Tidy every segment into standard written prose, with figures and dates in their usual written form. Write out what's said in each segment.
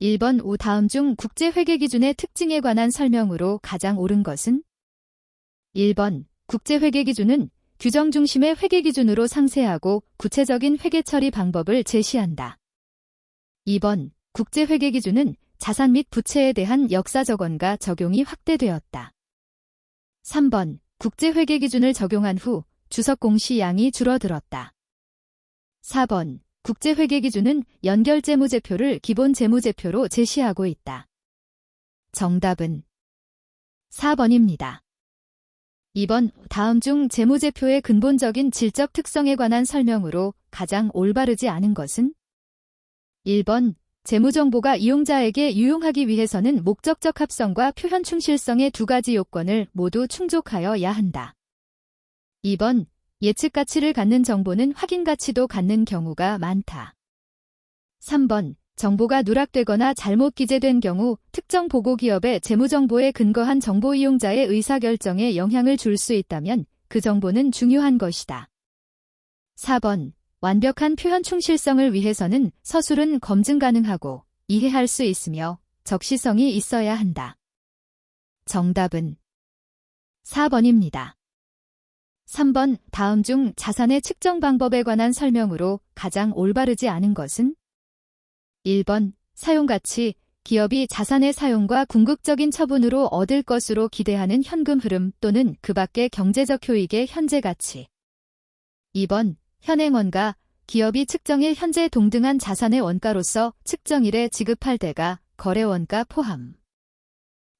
1번 다음 중 국제회계기준의 특징에 관한 설명으로 가장 옳은 것은? 1번 국제회계기준은 규정 중심의 회계기준으로 상세하고 구체적인 회계 처리 방법을 제시한다. 2번 국제회계기준은 자산 및 부채에 대한 역사적 원가 적용이 확대되었다. 3번 국제회계기준을 적용한 후 주석 공시 양이 줄어들었다. 4번 국제회계기준은 연결재무제표를 기본재무제표로 제시하고 있다. 정답은 4번입니다. 2번 다음 중 재무제표의 근본적인 질적 특성에 관한 설명으로 가장 올바르지 않은 것은? 1번 재무정보가 이용자에게 유용하기 위해서는 목적적 합성과 표현 충실성의 두 가지 요건을 모두 충족하여야 한다. 2번 예측 가치를 갖는 정보는 확인 가치도 갖는 경우가 많다. 3번 정보가 누락되거나 잘못 기재된 경우 특정 보고기업의 재무정보에 근거한 정보 이용자의 의사결정에 영향을 줄 수 있다면 그 정보는 중요한 것이다. 4번 완벽한 표현 충실성을 위해서는 서술은 검증 가능하고 이해할 수 있으며 적시성이 있어야 한다. 정답은 4번입니다. 3번 다음 중 자산의 측정 방법에 관한 설명으로 가장 올바르지 않은 것은? 1번 사용가치, 기업이 자산의 사용과 궁극적인 처분으로 얻을 것으로 기대하는 현금 흐름 또는 그 밖의 경제적 효익의 현재 가치. 2번 현행원가, 기업이 측정일 현재 동등한 자산의 원가로서 측정일에 지급할 대가 거래원가 포함.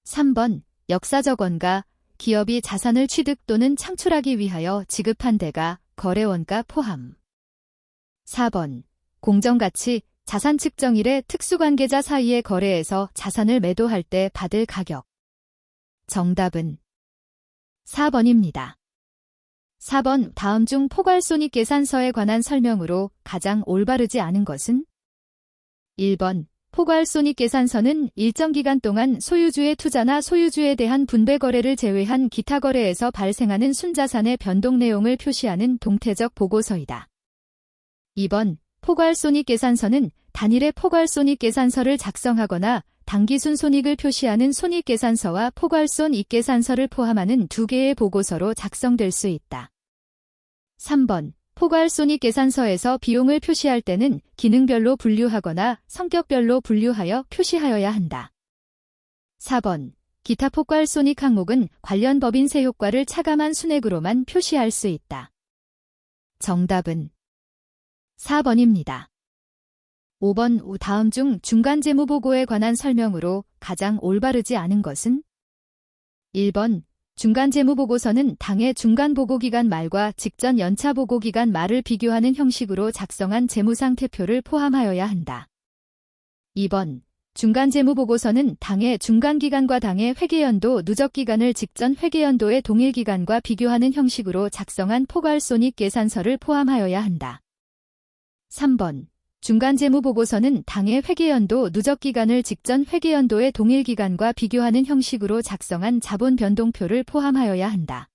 3번 역사적 원가, 기업이 자산을 취득 또는 창출하기 위하여 지급한 대가 거래원가 포함. 4번 공정가치, 자산 측정일에 특수관계자 사이의 거래에서 자산을 매도할 때 받을 가격. 정답은 4번입니다. 4번 다음 중 포괄손익계산서에 관한 설명으로 가장 올바르지 않은 것은? 1번 포괄손익계산서는 일정 기간 동안 소유주의 투자나 소유주에 대한 분배 거래를 제외한 기타 거래에서 발생하는 순자산의 변동 내용을 표시하는 동태적 보고서이다. 2번 포괄손익계산서는 단일의 포괄손익계산서를 작성하거나 당기순 손익을 표시하는 손익계산서와 포괄손익계산서를 포함하는 두 개의 보고서로 작성될 수 있다. 3번 포괄손익계산서에서 비용을 표시할 때는 기능별로 분류하거나 성격별로 분류하여 표시하여야 한다. 4번 기타 포괄손익 항목은 관련 법인세 효과를 차감한 순액으로만 표시할 수 있다. 정답은 4번입니다. 5번 다음 중 중간재무보고에 관한 설명으로 가장 올바르지 않은 것은? 1번 중간재무보고서는 당해 중간보고기간 말과 직전 연차보고기간 말을 비교하는 형식으로 작성한 재무상태표를 포함하여야 한다. 2번 중간재무보고서는 당해 중간기간과 당해 회계연도 누적기간을 직전 회계연도의 동일기간과 비교하는 형식으로 작성한 포괄손익계산서를 포함하여야 한다. 3번 중간재무보고서는 당해 회계연도 누적기간을 직전 회계연도의 동일기간과 비교하는 형식으로 작성한 자본변동표를 포함하여야 한다.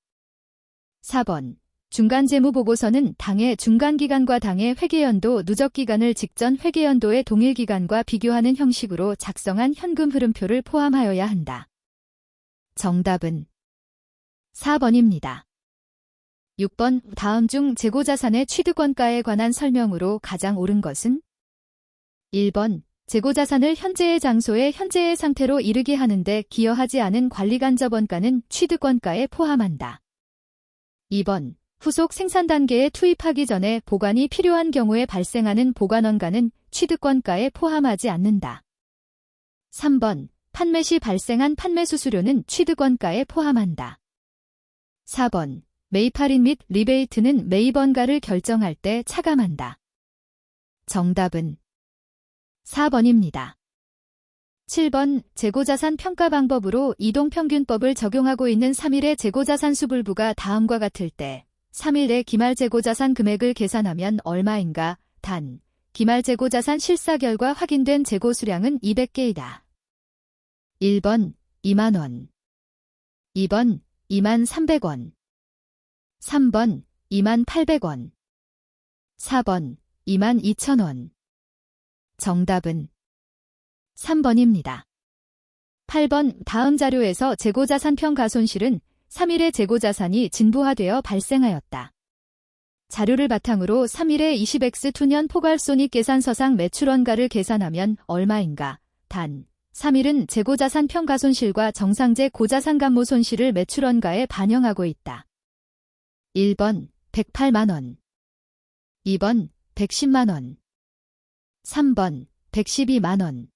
4번 중간재무보고서는 당해 중간기간과 당해 회계연도 누적기간을 직전 회계연도의 동일기간과 비교하는 형식으로 작성한 현금흐름표를 포함하여야 한다. 정답은 4번입니다. 6번 다음 중 재고자산의 취득원가에 관한 설명으로 가장 옳은 것은? 1번 재고자산을 현재의 장소에 현재의 상태로 이르게 하는데 기여하지 않은 관리간접원가는 취득원가에 포함한다. 2번 후속 생산 단계에 투입하기 전에 보관이 필요한 경우에 발생하는 보관원가는 취득원가에 포함하지 않는다. 3번 판매 시 발생한 판매수수료는 취득원가에 포함한다. 4번 매입 할인 및 리베이트는 매입원가를 결정할 때 차감한다. 정답은 4번입니다. 7번 재고자산 평가 방법으로 이동평균법을 적용하고 있는 3일의 재고자산 수불부가 다음과 같을 때 3일의 기말 재고자산 금액을 계산하면 얼마인가? 단, 기말 재고자산 실사 결과 확인된 재고 수량은 200개이다. 1번 2만원 2번 23,300원 3번 28,800원 4번 22,000원 정답은 3번입니다. 8번 다음 자료에서 재고자산 평가손실은 3일의 재고자산이 진부화되어 발생하였다. 자료를 바탕으로 3일의 20X2년 포괄손익계산서상 매출원가를 계산하면 얼마인가? 단, 3일은 재고자산 평가손실과 정상재 고자산감모 손실을 매출원가에 반영하고 있다. 1번 108만원, 2번 110만원, 3번 112만원,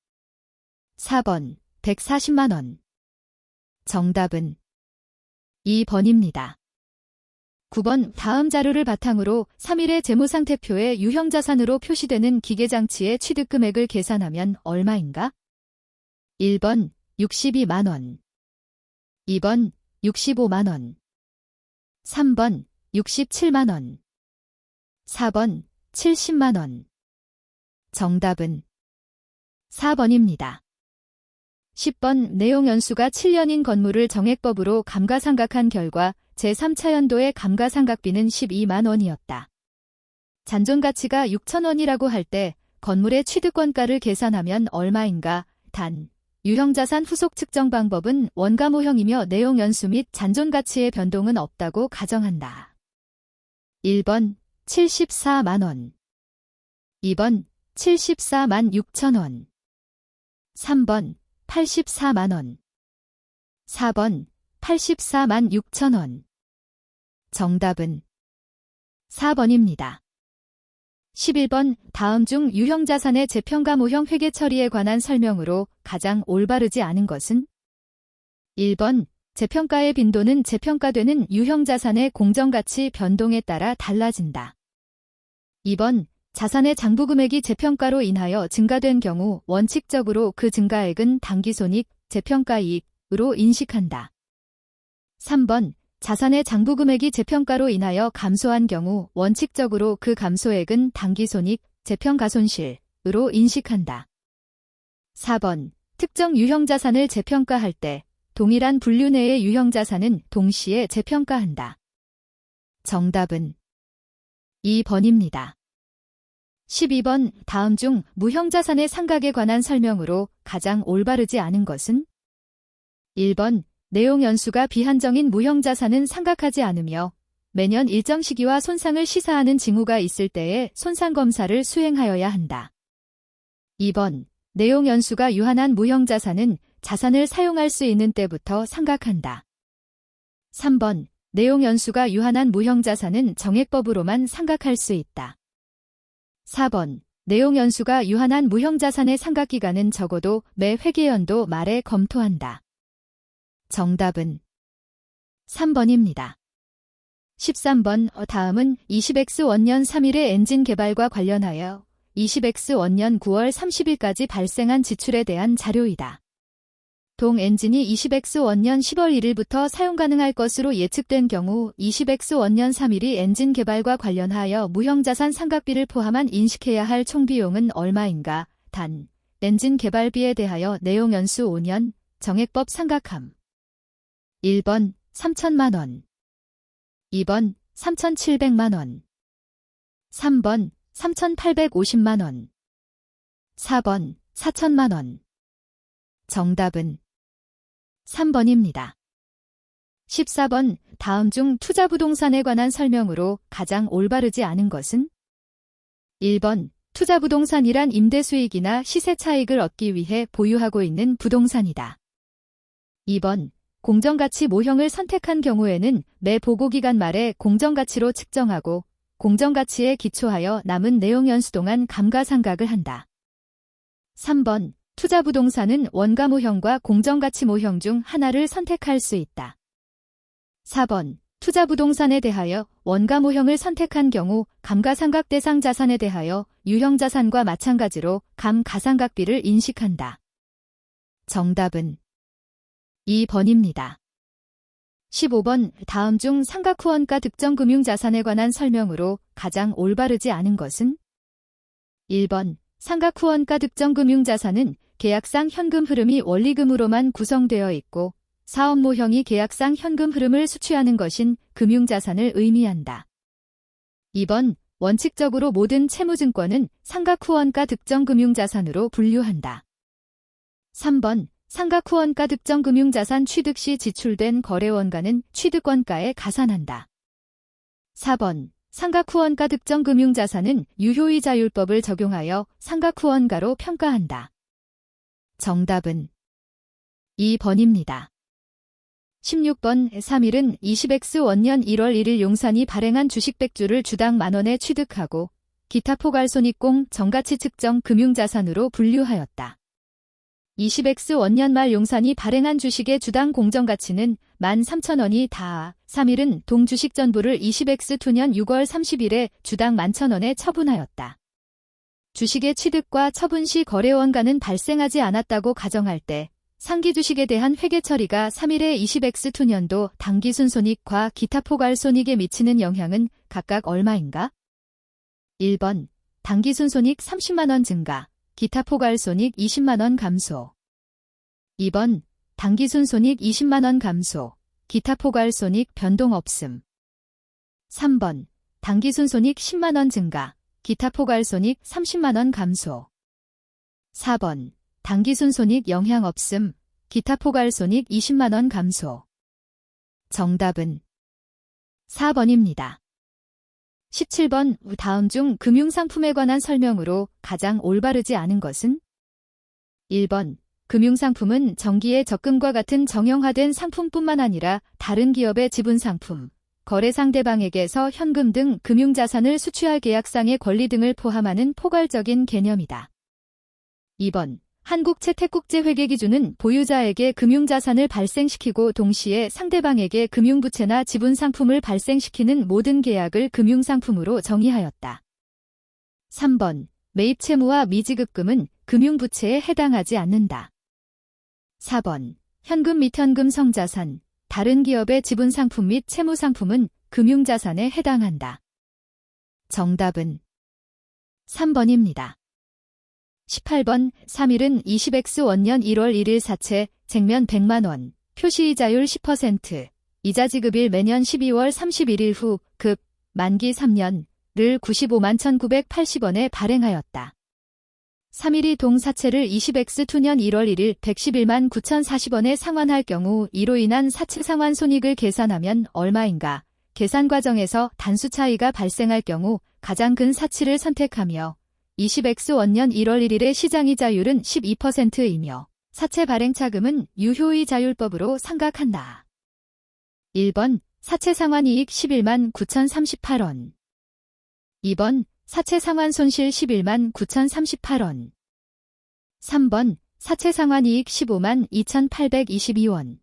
4번 140만원. 정답은 2번입니다. 9번 다음 자료를 바탕으로 3일의 재무상태표에 유형자산으로 표시되는 기계장치의 취득금액을 계산하면 얼마인가? 1번 62만원, 2번 65만원, 3번 67만원, 4번 70만원. 정답은 4번입니다. 10번 내용 연수가 7년인 건물을 정액법으로 감가상각한 결과 제3차 연도의 감가상각비는 12만원이었다. 잔존가치가 6천원이라고 할 때 건물의 취득원가를 계산하면 얼마인가? 단, 유형자산 후속 측정 방법은 원가모형이며 내용 연수 및 잔존가치의 변동은 없다고 가정한다. 1번 74만원, 2번 74만 6천원, 3번 84만원, 4번 84만 6천원. 정답은 4번입니다. 11번 다음 중 유형자산의 재평가 모형 회계 처리에 관한 설명으로 가장 올바르지 않은 것은? 1번 재평가의 빈도는 재평가되는 유형자산의 공정가치 변동에 따라 달라진다. 2번 자산의 장부금액이 재평가로 인하여 증가된 경우 원칙적으로 그 증가액은 당기손익, 재평가이익으로 인식한다. 3번 자산의 장부금액이 재평가로 인하여 감소한 경우 원칙적으로 그 감소액은 당기손익, 재평가손실으로 인식한다. 4번 특정 유형자산을 재평가할 때 동일한 분류 내의 유형자산은 동시에 재평가한다. 정답은 2번입니다. 12번 다음 중 무형자산의 상각에 관한 설명으로 가장 올바르지 않은 것은? 1번 내용 연수가 비한정인 무형자산은 상각하지 않으며 매년 일정 시기와 손상을 시사하는 징후가 있을 때에 손상검사를 수행하여야 한다. 2번 내용 연수가 유한한 무형자산은 자산을 사용할 수 있는 때부터 상각한다. 3번 내용 연수가 유한한 무형자산은 정액법으로만 상각할 수 있다. 4번 내용 연수가 유한한 무형자산의 상각기간은 적어도 매 회계연도 말에 검토한다. 정답은 3번입니다. 13번 다음은 20X 원년 3일의 엔진 개발과 관련하여 20X 원년 9월 30일까지 발생한 지출에 대한 자료이다. 동 엔진이 20X 원년 10월 1일부터 사용 가능할 것으로 예측된 경우 20X 원년 3일이 엔진 개발과 관련하여 무형자산 상각비를 포함한 인식해야 할 총비용은 얼마인가? 단, 엔진 개발비에 대하여 내용 연수 5년, 정액법 상각함. 1번 3천만원, 2번 3,700만원, 3번 3,850만원, 4번 4천만원. 정답은 3번입니다. 14번 다음 중 투자부동산에 관한 설명으로 가장 올바르지 않은 것은? 1번 투자부동산이란 임대수익이나 시세차익을 얻기 위해 보유하고 있는 부동산이다. 2번 공정가치 모형을 선택한 경우에는 매 보고기간 말에 공정가치로 측정하고 공정가치에 기초하여 남은 내용 연수 동안 감가상각을 한다. 3번 투자부동산은 원가모형과 공정가치모형 중 하나를 선택할 수 있다. 4번 투자부동산에 대하여 원가모형을 선택한 경우 감가상각 대상 자산에 대하여 유형자산과 마찬가지로 감가상각비를 인식한다. 정답은 2번입니다. 15번 다음 중 상각 후 원가 특정 금융자산에 관한 설명으로 가장 올바르지 않은 것은? 1번 상각 후 원가 특정 금융자산은 계약상 현금 흐름이 원리금으로만 구성되어 있고 사업모형이 계약상 현금 흐름을 수취하는 것인 금융자산을 의미한다. 2번 원칙적으로 모든 채무증권은 상각 후 원가 특정 금융자산으로 분류한다. 3번 상각 후원가 특정 금융자산 취득 시 지출된 거래원가는 취득원가에 가산한다. 4번 상각 후원가 특정 금융자산은 유효이자율법을 적용하여 상각 후원가로 평가한다. 정답은 2번입니다. 16번 3일은 20X 원년 1월 1일 용산이 발행한 주식 100주를 주당 만원에 취득하고 기타 포괄손익공 정가치 측정 금융자산으로 분류하였다. 20X 원년 말 용산이 발행한 주식의 주당 공정가치는 13,000원이 닿아 3일은 동주식 전부를 20X2년 6월 30일에 주당 11,000원에 처분하였다. 주식의 취득과 처분 시 거래원가는 발생하지 않았다고 가정할 때 상기 주식에 대한 회계 처리가 3일의 20X2년도 당기순손익과 기타 포괄손익에 미치는 영향은 각각 얼마인가? 1번 당기순손익 30만원 증가, 기타 포괄손익 20만원 감소. 2번 당기순손익 20만원 감소, 기타 포괄손익 변동 없음. 3번 당기순손익 10만원 증가, 기타 포괄손익 30만원 감소. 4번 당기순손익 영향 없음, 기타 포괄손익 20만원 감소. 정답은 4번입니다. 17번 다음 중 금융상품에 관한 설명으로 가장 올바르지 않은 것은? 1번 금융상품은 정기의 적금과 같은 정형화된 상품뿐만 아니라 다른 기업의 지분상품, 거래 상대방에게서 현금 등 금융자산을 수취할 계약상의 권리 등을 포함하는 포괄적인 개념이다. 2번 한국채택국제회계기준은 보유자에게 금융자산을 발생시키고 동시에 상대방에게 금융부채나 지분상품을 발생시키는 모든 계약을 금융상품으로 정의하였다. 3번 매입채무와 미지급금은 금융부채에 해당하지 않는다. 4번 현금 및 현금 성자산, 다른 기업의 지분상품 및 채무상품은 금융자산에 해당한다. 정답은 3번입니다. 18번 3일은 20X 원년 1월 1일 사채 쟁면 100만원, 표시이자율 10%, 이자지급일 매년 12월 31일 후 급 만기 3년을 95만 1,980원에 발행하였다. 3일이 동사채를 20X2년 1월 1일 111만 9,040원에 상환할 경우 이로 인한 사채 상환 손익을 계산하면 얼마인가? 계산 과정에서 단수 차이가 발생할 경우 가장 큰 사치를 선택하며 20X 원년 1월 1일의 시장이자율은 12%이며 사채 발행 차금은 유효이자율법으로 상각한다. 1번 사채 상환이익 11만 9,038원. 2번 사채 상환 손실 11만 9,038원. 3번 사채 상환이익 15만 2,822원.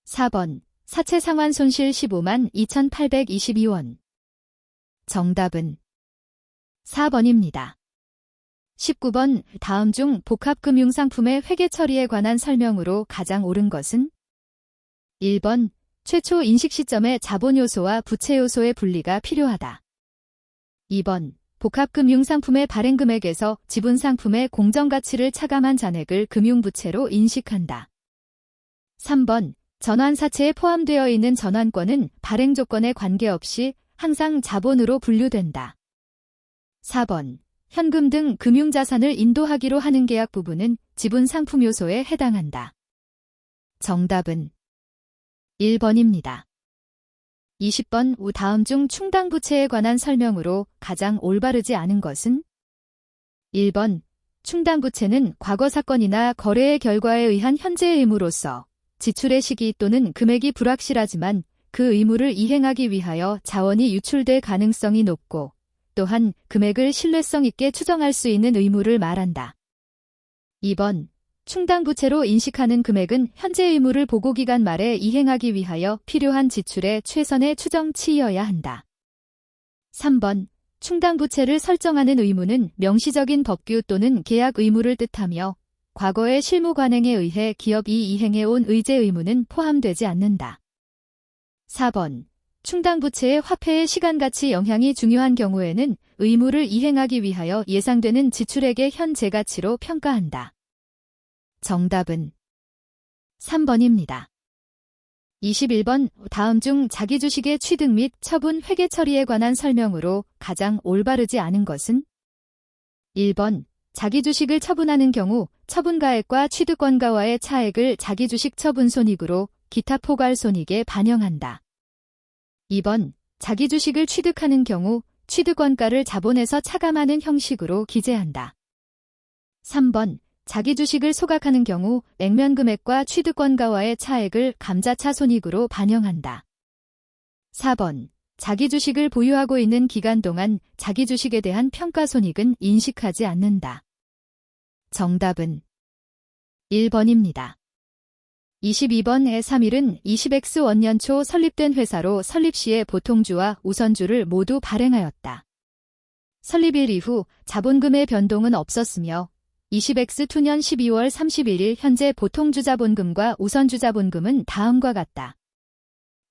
4번 사채 상환 손실 15만 2,822원. 정답은 4번입니다. 19번 다음 중 복합금융상품의 회계 처리에 관한 설명으로 가장 옳은 것은? 1번 최초 인식 시점에 자본 요소와 부채 요소의 분리가 필요하다. 2번 복합금융상품의 발행 금액에서 지분상품의 공정가치를 차감한 잔액을 금융부채로 인식한다. 3번 전환사채에 포함되어 있는 전환권은 발행 조건에 관계없이 항상 자본으로 분류된다. 4번 현금 등 금융자산을 인도하기로 하는 계약 부분은 지분상품 요소에 해당한다. 정답은 1번입니다. 20번 다음 중 충당부채에 관한 설명으로 가장 올바르지 않은 것은? 1번 충당부채는 과거 사건이나 거래의 결과에 의한 현재의 의무로서 지출의 시기 또는 금액이 불확실하지만 그 의무를 이행하기 위하여 자원이 유출될 가능성이 높고 또한 금액을 신뢰성 있게 추정할 수 있는 의무를 말한다. 2번 충당부채로 인식하는 금액은 현재 의무를 보고기간 말에 이행하기 위하여 필요한 지출의 최선의 추정치이어야 한다. 3번 충당부채를 설정하는 의무는 명시적인 법규 또는 계약 의무를 뜻하며 과거의 실무 관행에 의해 기업이 이행해온 의제 의무는 포함되지 않는다. 4번 충당부채의 화폐의 시간가치 영향이 중요한 경우에는 의무를 이행하기 위하여 예상되는 지출액의 현재가치로 평가한다. 정답은 3번입니다. 21번 다음 중 자기 주식의 취득 및 처분 회계 처리에 관한 설명으로 가장 올바르지 않은 것은? 1번 자기 주식을 처분하는 경우 처분가액과 취득권가와의 차액을 자기주식 처분손익으로 기타 포괄손익에 반영한다. 2번, 자기주식을 취득하는 경우 취득원가를 자본에서 차감하는 형식으로 기재한다. 3번, 자기주식을 소각하는 경우 액면금액과 취득권가와의 차액을 감자차 손익으로 반영한다. 4번, 자기주식을 보유하고 있는 기간 동안 자기주식에 대한 평가손익은 인식하지 않는다. 정답은 1번입니다. 22번의 3일은 20X 원년 초 설립된 회사로 설립 시에 보통주와 우선주를 모두 발행하였다. 설립일 이후 자본금의 변동은 없었으며 20X 2년 12월 31일 현재 보통주 자본금과 우선주 자본금은 다음과 같다.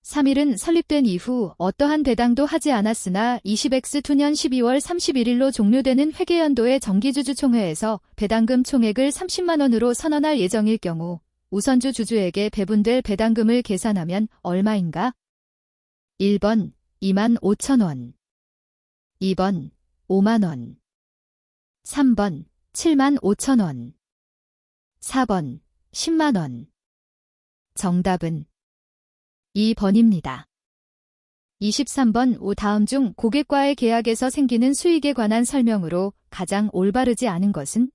3일은 설립된 이후 어떠한 배당도 하지 않았으나 20X 2년 12월 31일로 종료되는 회계연도의 정기주주총회에서 배당금 총액을 30만 원으로 선언할 예정일 경우 우선주 주주에게 배분될 배당금을 계산하면 얼마인가? 1번 2만 5천 원, 2번 5만 원, 3번 7만 5천 원, 4번 10만 원. 정답은 2번입니다. 23번 다음 중 고객과의 계약에서 생기는 수익에 관한 설명으로 가장 올바르지 않은 것은?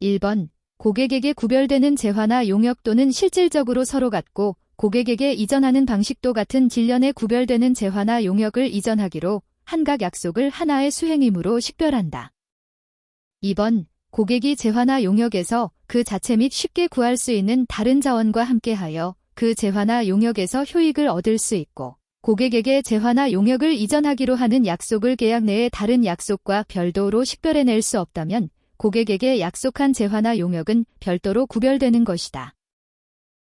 1번, 고객에게 구별되는 재화나 용역 또는 실질적으로 서로 같고 고객에게 이전하는 방식도 같은 질련에 구별되는 재화나 용역을 이전하기로 한각 약속을 하나의 수행임으로 식별한다. 2번, 고객이 재화나 용역에서 그 자체 및 쉽게 구할 수 있는 다른 자원과 함께하여 그 재화나 용역에서 효익을 얻을 수 있고 고객에게 재화나 용역을 이전하기로 하는 약속을 계약 내의 다른 약속과 별도로 식별해낼 수 없다면 고객에게 약속한 재화나 용역은 별도로 구별되는 것이다.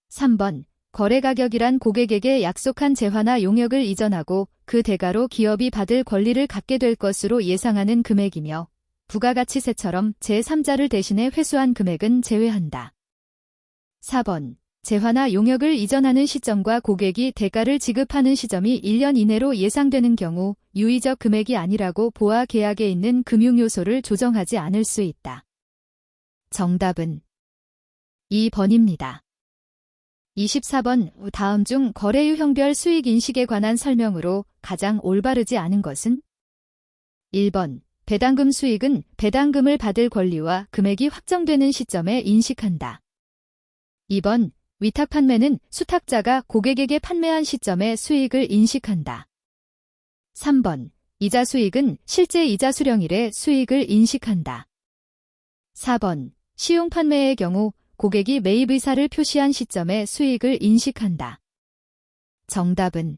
3번, 거래가격이란 고객에게 약속한 재화나 용역을 이전하고 그 대가로 기업이 받을 권리를 갖게 될 것으로 예상하는 금액이며 부가가치세처럼 제3자를 대신해 회수한 금액은 제외한다. 4번, 재화나 용역을 이전하는 시점과 고객이 대가를 지급하는 시점이 1년 이내로 예상되는 경우 유의적 금액이 아니라고 보아 계약에 있는 금융요소를 조정하지 않을 수 있다. 정답은 2번입니다. 24번 다음 중 거래 유형별 수익 인식에 관한 설명으로 가장 올바르지 않은 것은? 1번, 배당금 수익은 배당금을 받을 권리와 금액이 확정되는 시점에 인식한다. 2번, 위탁 판매는 수탁자가 고객에게 판매한 시점에 수익을 인식한다. 3번, 이자 수익은 실제 이자 수령일에 수익을 인식한다. 4번, 시용 판매의 경우 고객이 매입 의사를 표시한 시점에 수익을 인식한다. 정답은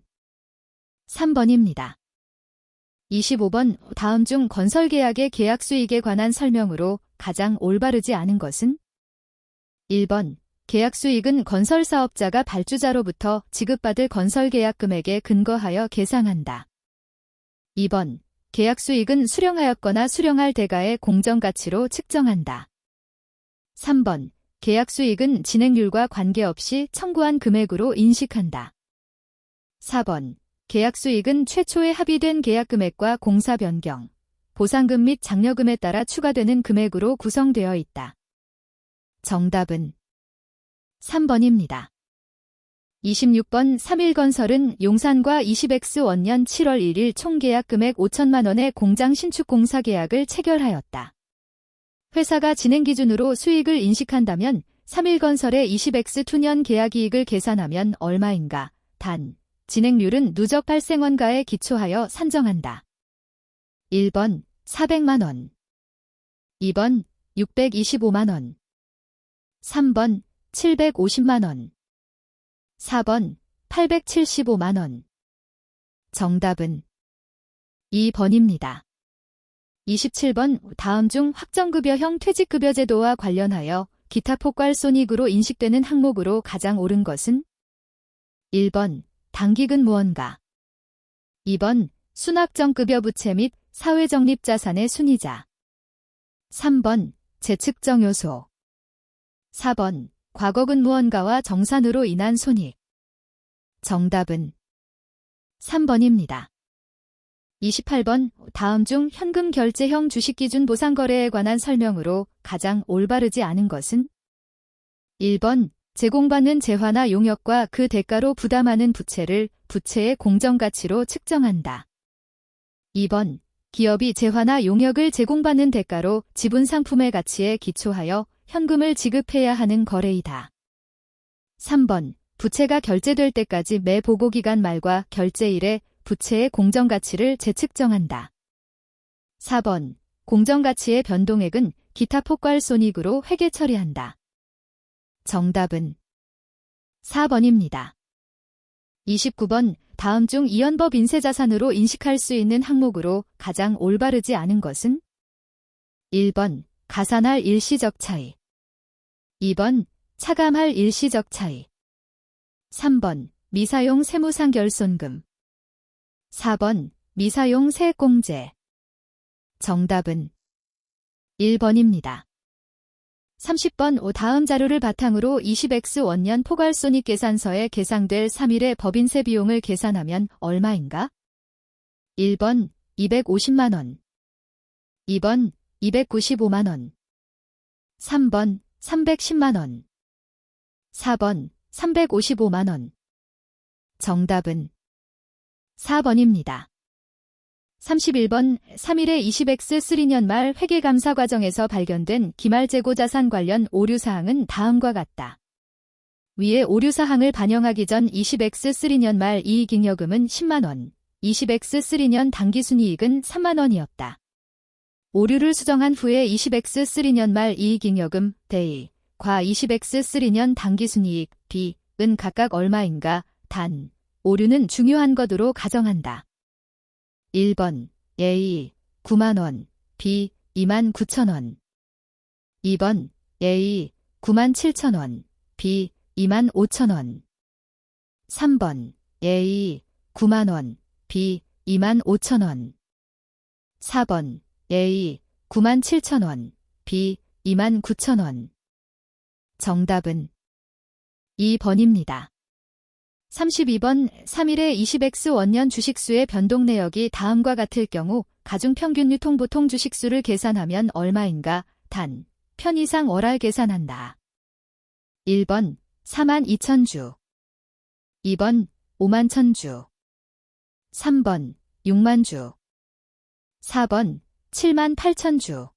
3번입니다. 25번 다음 중 건설계약의 계약 수익에 관한 설명으로 가장 올바르지 않은 것은? 1번, 계약 수익은 건설사업자가 발주자로부터 지급받을 건설계약 금액에 근거하여 계상한다. 2번, 계약 수익은 수령하였거나 수령할 대가의 공정가치로 측정한다. 3번, 계약 수익은 진행률과 관계없이 청구한 금액으로 인식한다. 4번, 계약 수익은 최초에 합의된 계약 금액과 공사 변경, 보상금 및 장려금에 따라 추가되는 금액으로 구성되어 있다. 정답은 3번입니다. 26번 3일건설은 용산과 20X 원년 7월 1일 총계약 금액 5천만 원의 공장 신축 공사 계약을 체결하였다. 회사가 진행 기준으로 수익을 인식한다면 3일건설의 20X 2년 계약이익을 계산하면 얼마인가? 단, 진행률은 누적 발생원가에 기초하여 산정한다. 1번 400만 원, 2번 625만 원, 3번 750만 원, 4번 875만 원. 정답은 2번입니다. 27번 다음 중 확정급여형 퇴직급여 제도와 관련하여 기타 포괄손익으로 인식되는 항목으로 가장 옳은 것은? 1번 단기근무원가, 2번 순학정급여 부채 및 사회적립자산의 순이자, 3번 재측정요소, 4번 과거근무원가와 정산으로 인한 손익. 정답은 3번입니다. 28번 다음 중 현금 결제형 주식기준 보상거래에 관한 설명으로 가장 올바르지 않은 것은? 1번 제공받는 재화나 용역과 그 대가로 부담하는 부채를 부채의 공정가치로 측정한다. 2번 기업이 재화나 용역을 제공받는 대가로 지분 상품의 가치에 기초하여 현금을 지급해야 하는 거래이다. 3번 부채가 결제될 때까지 매 보고기간 말과 결제일에 부채의 공정가치를 재측정한다. 4번 공정가치의 변동액은 기타 포괄손익으로 회계 처리한다. 정답은 4번입니다. 29번 다음 중 이연법 인쇄자산으로 인식할 수 있는 항목으로 가장 올바르지 않은 것은? 1번 가산할 일시적 차이 2번 차감할 일시적 차이 3번 미사용 세무상결손금 4번 미사용 세액공제 정답은 1번입니다. 30번 다음 자료를 바탕으로 20X 원년 포괄손익계산서에 계상될 3일의 법인세 비용을 계산하면 얼마인가? 1번 250만원 2번 295만원 3번 310만원 4번 355만원 정답은 4번입니다. 31번 3일의 20X3년 말 회계감사 과정에서 발견된 기말재고자산 관련 오류사항은 다음과 같다. 위의 오류사항을 반영하기 전 20X3년 말 이익잉여금은 10만원, 20X3년 당기순이익은 3만원이었다. 오류를 수정한 후에 20X3년 말 이익잉여금 대 과 20X3년 당기순이익 B은 각각 얼마인가? 단, 오류는 중요한 것으로 가정한다. 1번 A 9만원, B 29,000원 2번 A 97,000원, B 25,000원 3번 A 9만원, B 25,000원 4번 A 97,000원, B 29,000원 정답은 2번입니다. 32번 3일의 20X 원년 주식수의 변동 내역이 다음과 같을 경우 가중평균 유통보통 주식수를 계산하면 얼마인가? 단, 편의상 월할 계산한다. 1번 42,000주 2번 51,000주 3번 60,000주 4번 78,000주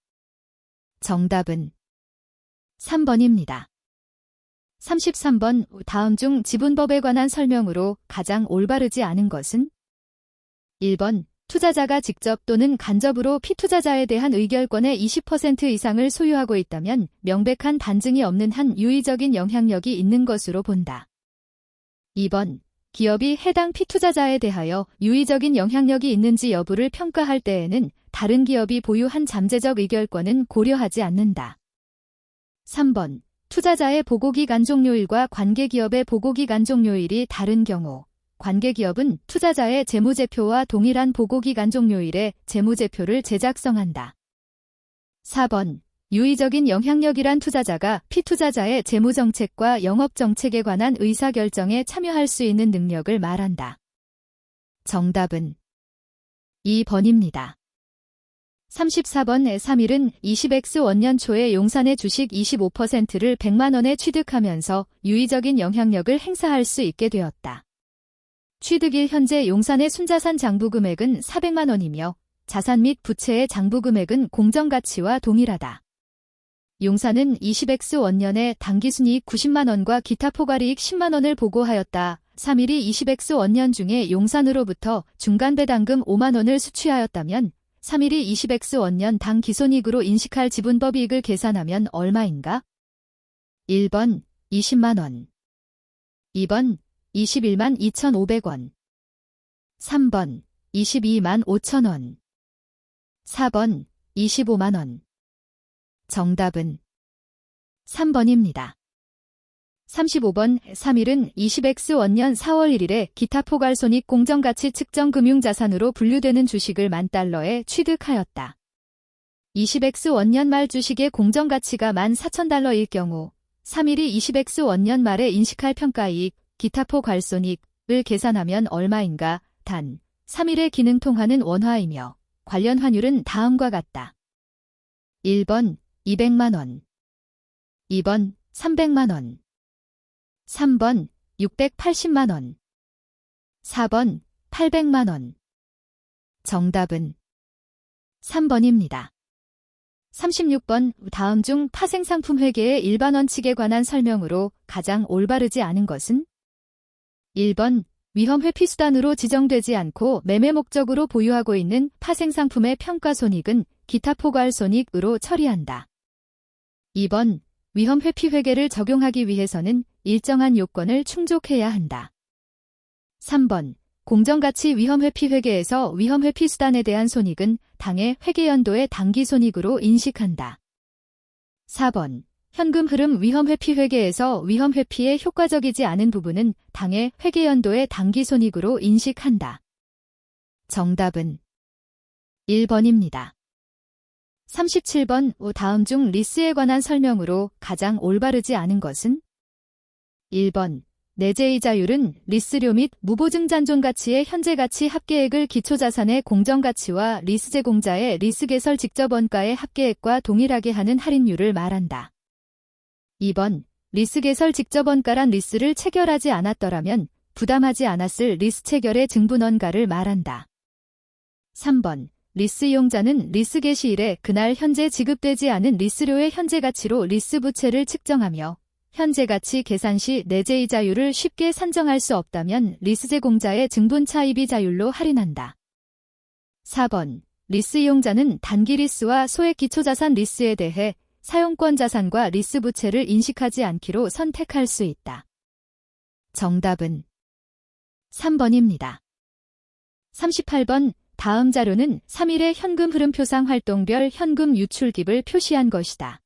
정답은 3번입니다. 33번 다음 중 지분법에 관한 설명으로 가장 올바르지 않은 것은? 1번 투자자가 직접 또는 간접으로 피투자자에 대한 의결권의 20% 이상을 소유하고 있다면 명백한 단증이 없는 한 유의적인 영향력이 있는 것으로 본다. 2번 기업이 해당 피투자자에 대하여 유의적인 영향력이 있는지 여부를 평가할 때에는 다른 기업이 보유한 잠재적 의결권은 고려하지 않는다. 3번 투자자의 보고기간 종료일과 관계기업의 보고기간 종료일이 다른 경우 관계기업은 투자자의 재무제표와 동일한 보고기간 종료일에 재무제표를 제작성한다. 4번 유의적인 영향력이란 투자자가 피투자자의 재무정책과 영업정책에 관한 의사결정에 참여할 수 있는 능력을 말한다. 정답은 2번입니다. 34번 3일은 20X 원년 초에 용산의 주식 25%를 100만원에 취득하면서 유의적인 영향력을 행사할 수 있게 되었다. 취득일 현재 용산의 순자산 장부금액은 400만원이며 자산 및 부채의 장부금액은 공정가치와 동일하다. 용산은 20X 원년에 당기순이익 90만원과 기타 포괄이익 10만원을 보고하였다. 3일이 20X 원년 중에 용산으로부터 중간배당금 5만원을 수취하였다면 3일이 20X 원년 당기손이익으로 인식할 지분법 이익을 계산하면 얼마인가? 1번 20만원 2번 21만 2,500원 3번 22만 5천원 4번 25만원 정답은 3번입니다. 35번 3일은 20X 원년 4월 1일에 기타 포괄손익 공정가치 측정 금융자산으로 분류되는 주식을 $10,000에 취득하였다. 20X 원년 말 주식의 공정가치가 $14,000일 경우 3일이 20X 원년 말에 인식할 평가이익, 기타 포괄손익을 계산하면 얼마인가? 단, 3일의 기능 통화는 원화이며 관련 환율은 다음과 같다. 1번 200만원, 2번 300만원, 3번 680만원, 4번 800만원. 정답은 3번입니다. 36번 다음 중 파생상품 회계의 일반 원칙에 관한 설명으로 가장 올바르지 않은 것은? 1번 위험 회피 수단으로 지정되지 않고 매매 목적으로 보유하고 있는 파생상품의 평가손익은 기타 포괄손익으로 처리한다. 2번 위험 회피 회계를 적용하기 위해서는 일정한 요건을 충족해야 한다. 3번 공정가치 위험회피 회계에서 위험회피 수단에 대한 손익은 당해 회계연도의 당기손익으로 인식한다. 4번 현금 흐름 위험회피 회계에서 위험회피에 효과적이지 않은 부분은 당해 회계연도의 당기손익으로 인식한다. 정답은 1번입니다. 37번 다음 중 리스에 관한 설명으로 가장 올바르지 않은 것은? 1번 내재이자율은 리스료 및 무보증 잔존가치의 현재가치 합계액을 기초자산의 공정가치와 리스제공자의 리스개설 직접원가의 합계액과 동일하게 하는 할인율을 말한다. 2번 리스개설 직접원가란 리스를 체결하지 않았더라면 부담하지 않았을 리스 체결의 증분원가를 말한다. 3번 리스 이용자는 리스 개시일에 그날 현재 지급되지 않은 리스료의 현재가치로 리스 부채를 측정하며 현재가치 계산 시 내재이자율을 쉽게 산정할 수 없다면 리스제공자의 증분 차입이 자율로 할인한다. 4번 리스 이용자는 단기 리스와 소액 기초자산 리스에 대해 사용권 자산과 리스 부채를 인식하지 않기로 선택할 수 있다. 정답은 3번입니다. 38번 다음 자료는 3일의 현금 흐름표상 활동별 현금 유출깁을 표시한 것이다.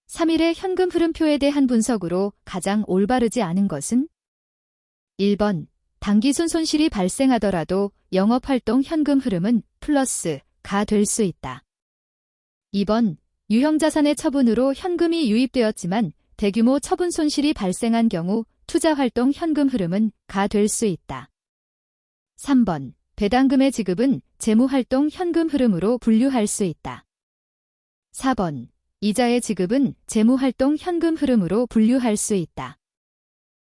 3일의 현금 흐름표에 대한 분석으로 가장 올바르지 않은 것은? 1번 단기순 손실이 발생하더라도 영업활동 현금 흐름은 플러스가 될 수 있다. 2번 유형자산의 처분으로 현금이 유입되었지만 대규모 처분 손실이 발생한 경우 투자활동 현금 흐름은 가 될 수 있다. 3번 배당금의 지급은 재무활동 현금 흐름으로 분류할 수 있다. 4번 이자의 지급은 재무활동 현금 흐름으로 분류할 수 있다.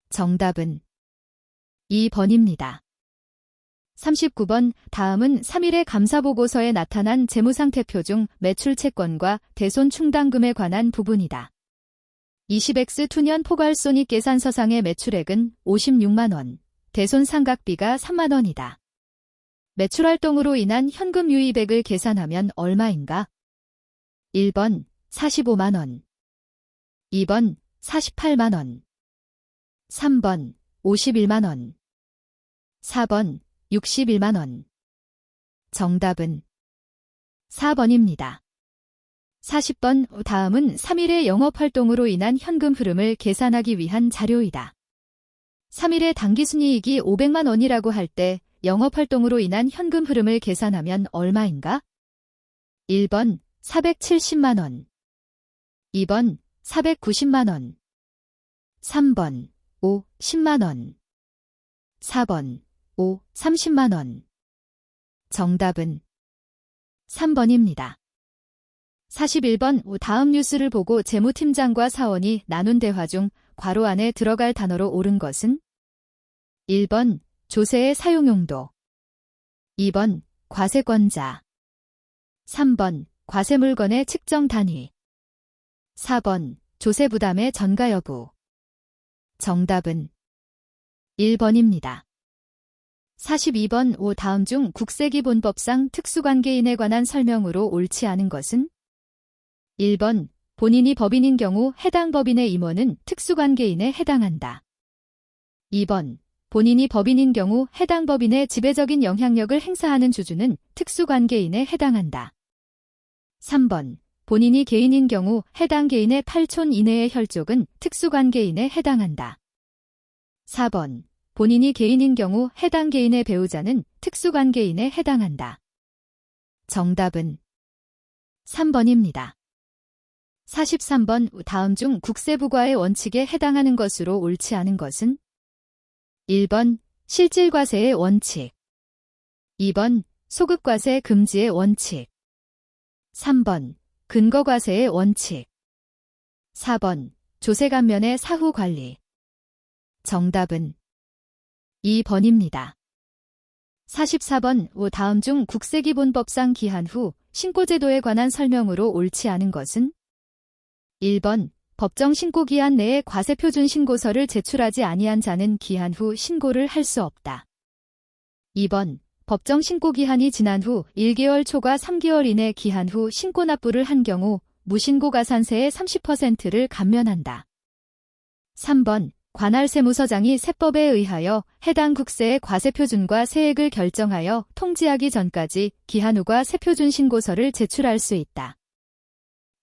정답은 2번입니다. 39번 다음은 3일의 감사보고서에 나타난 재무상태표 중 매출채권과 대손충당금에 관한 부분이다. 20X2년 포괄손익 계산서상의 매출액은 56만원, 대손상각비가 3만원이다. 매출활동으로 인한 현금 유입액을 계산하면 얼마인가? 1번 45만원, 2번 48만원, 3번 51만원, 4번 61만원. 정답은 4번입니다. 40번 다음은 3일의 영업활동으로 인한 현금 흐름을 계산하기 위한 자료이다. 3일의 당기순이익이 500만원이라고 할 때 영업활동으로 인한 현금 흐름을 계산하면 얼마인가? 1번 470만원, 2번 490만원, 3번 10만원, 4번 30만원. 정답은 3번입니다. 41번 다음 뉴스를 보고 재무팀장과 사원이 나눈 대화 중 괄호 안에 들어갈 단어로 옳은 것은? 1번 조세의 사용용도, 2번 과세권자, 3번 과세물건의 측정 단위, 4번 조세부담의 전가 여부. 정답은 1번입니다. 42번 다음 중 국세기본법상 특수관계인에 관한 설명으로 옳지 않은 것은? 1번 본인이 법인인 경우 해당 법인의 임원은 특수관계인에 해당한다. 2번 본인이 법인인 경우 해당 법인의 지배적인 영향력을 행사하는 주주는 특수관계인에 해당한다. 3번 본인이 개인인 경우 해당 개인의 8촌 이내의 혈족은 특수관계인에 해당한다. 4번 본인이 개인인 경우 해당 개인의 배우자는 특수관계인에 해당한다. 정답은 3번입니다. 43번 다음 중 국세부과의 원칙에 해당하는 것으로 옳지 않은 것은? 1번 실질과세의 원칙, 2번 소급과세 금지의 원칙. 3번 근거과세의 원칙. 4번 조세감면의 사후관리. 정답은 2번입니다. 44번 다음 중 국세기본법상 기한 후 신고제도에 관한 설명으로 옳지 않은 것은? 1번 법정 신고기한 내에 과세표준 신고서를 제출하지 아니한 자는 기한 후 신고를 할 수 없다. 2번 법정 신고기한이 지난 후 1개월 초과 3개월 이내 기한 후 신고납부를 한 경우 무신고 가산세의 30%를 감면한다. 3번 관할세무서장이 세법에 의하여 해당 국세의 과세표준과 세액을 결정하여 통지하기 전까지 기한 후과 세표준 신고서를 제출할 수 있다.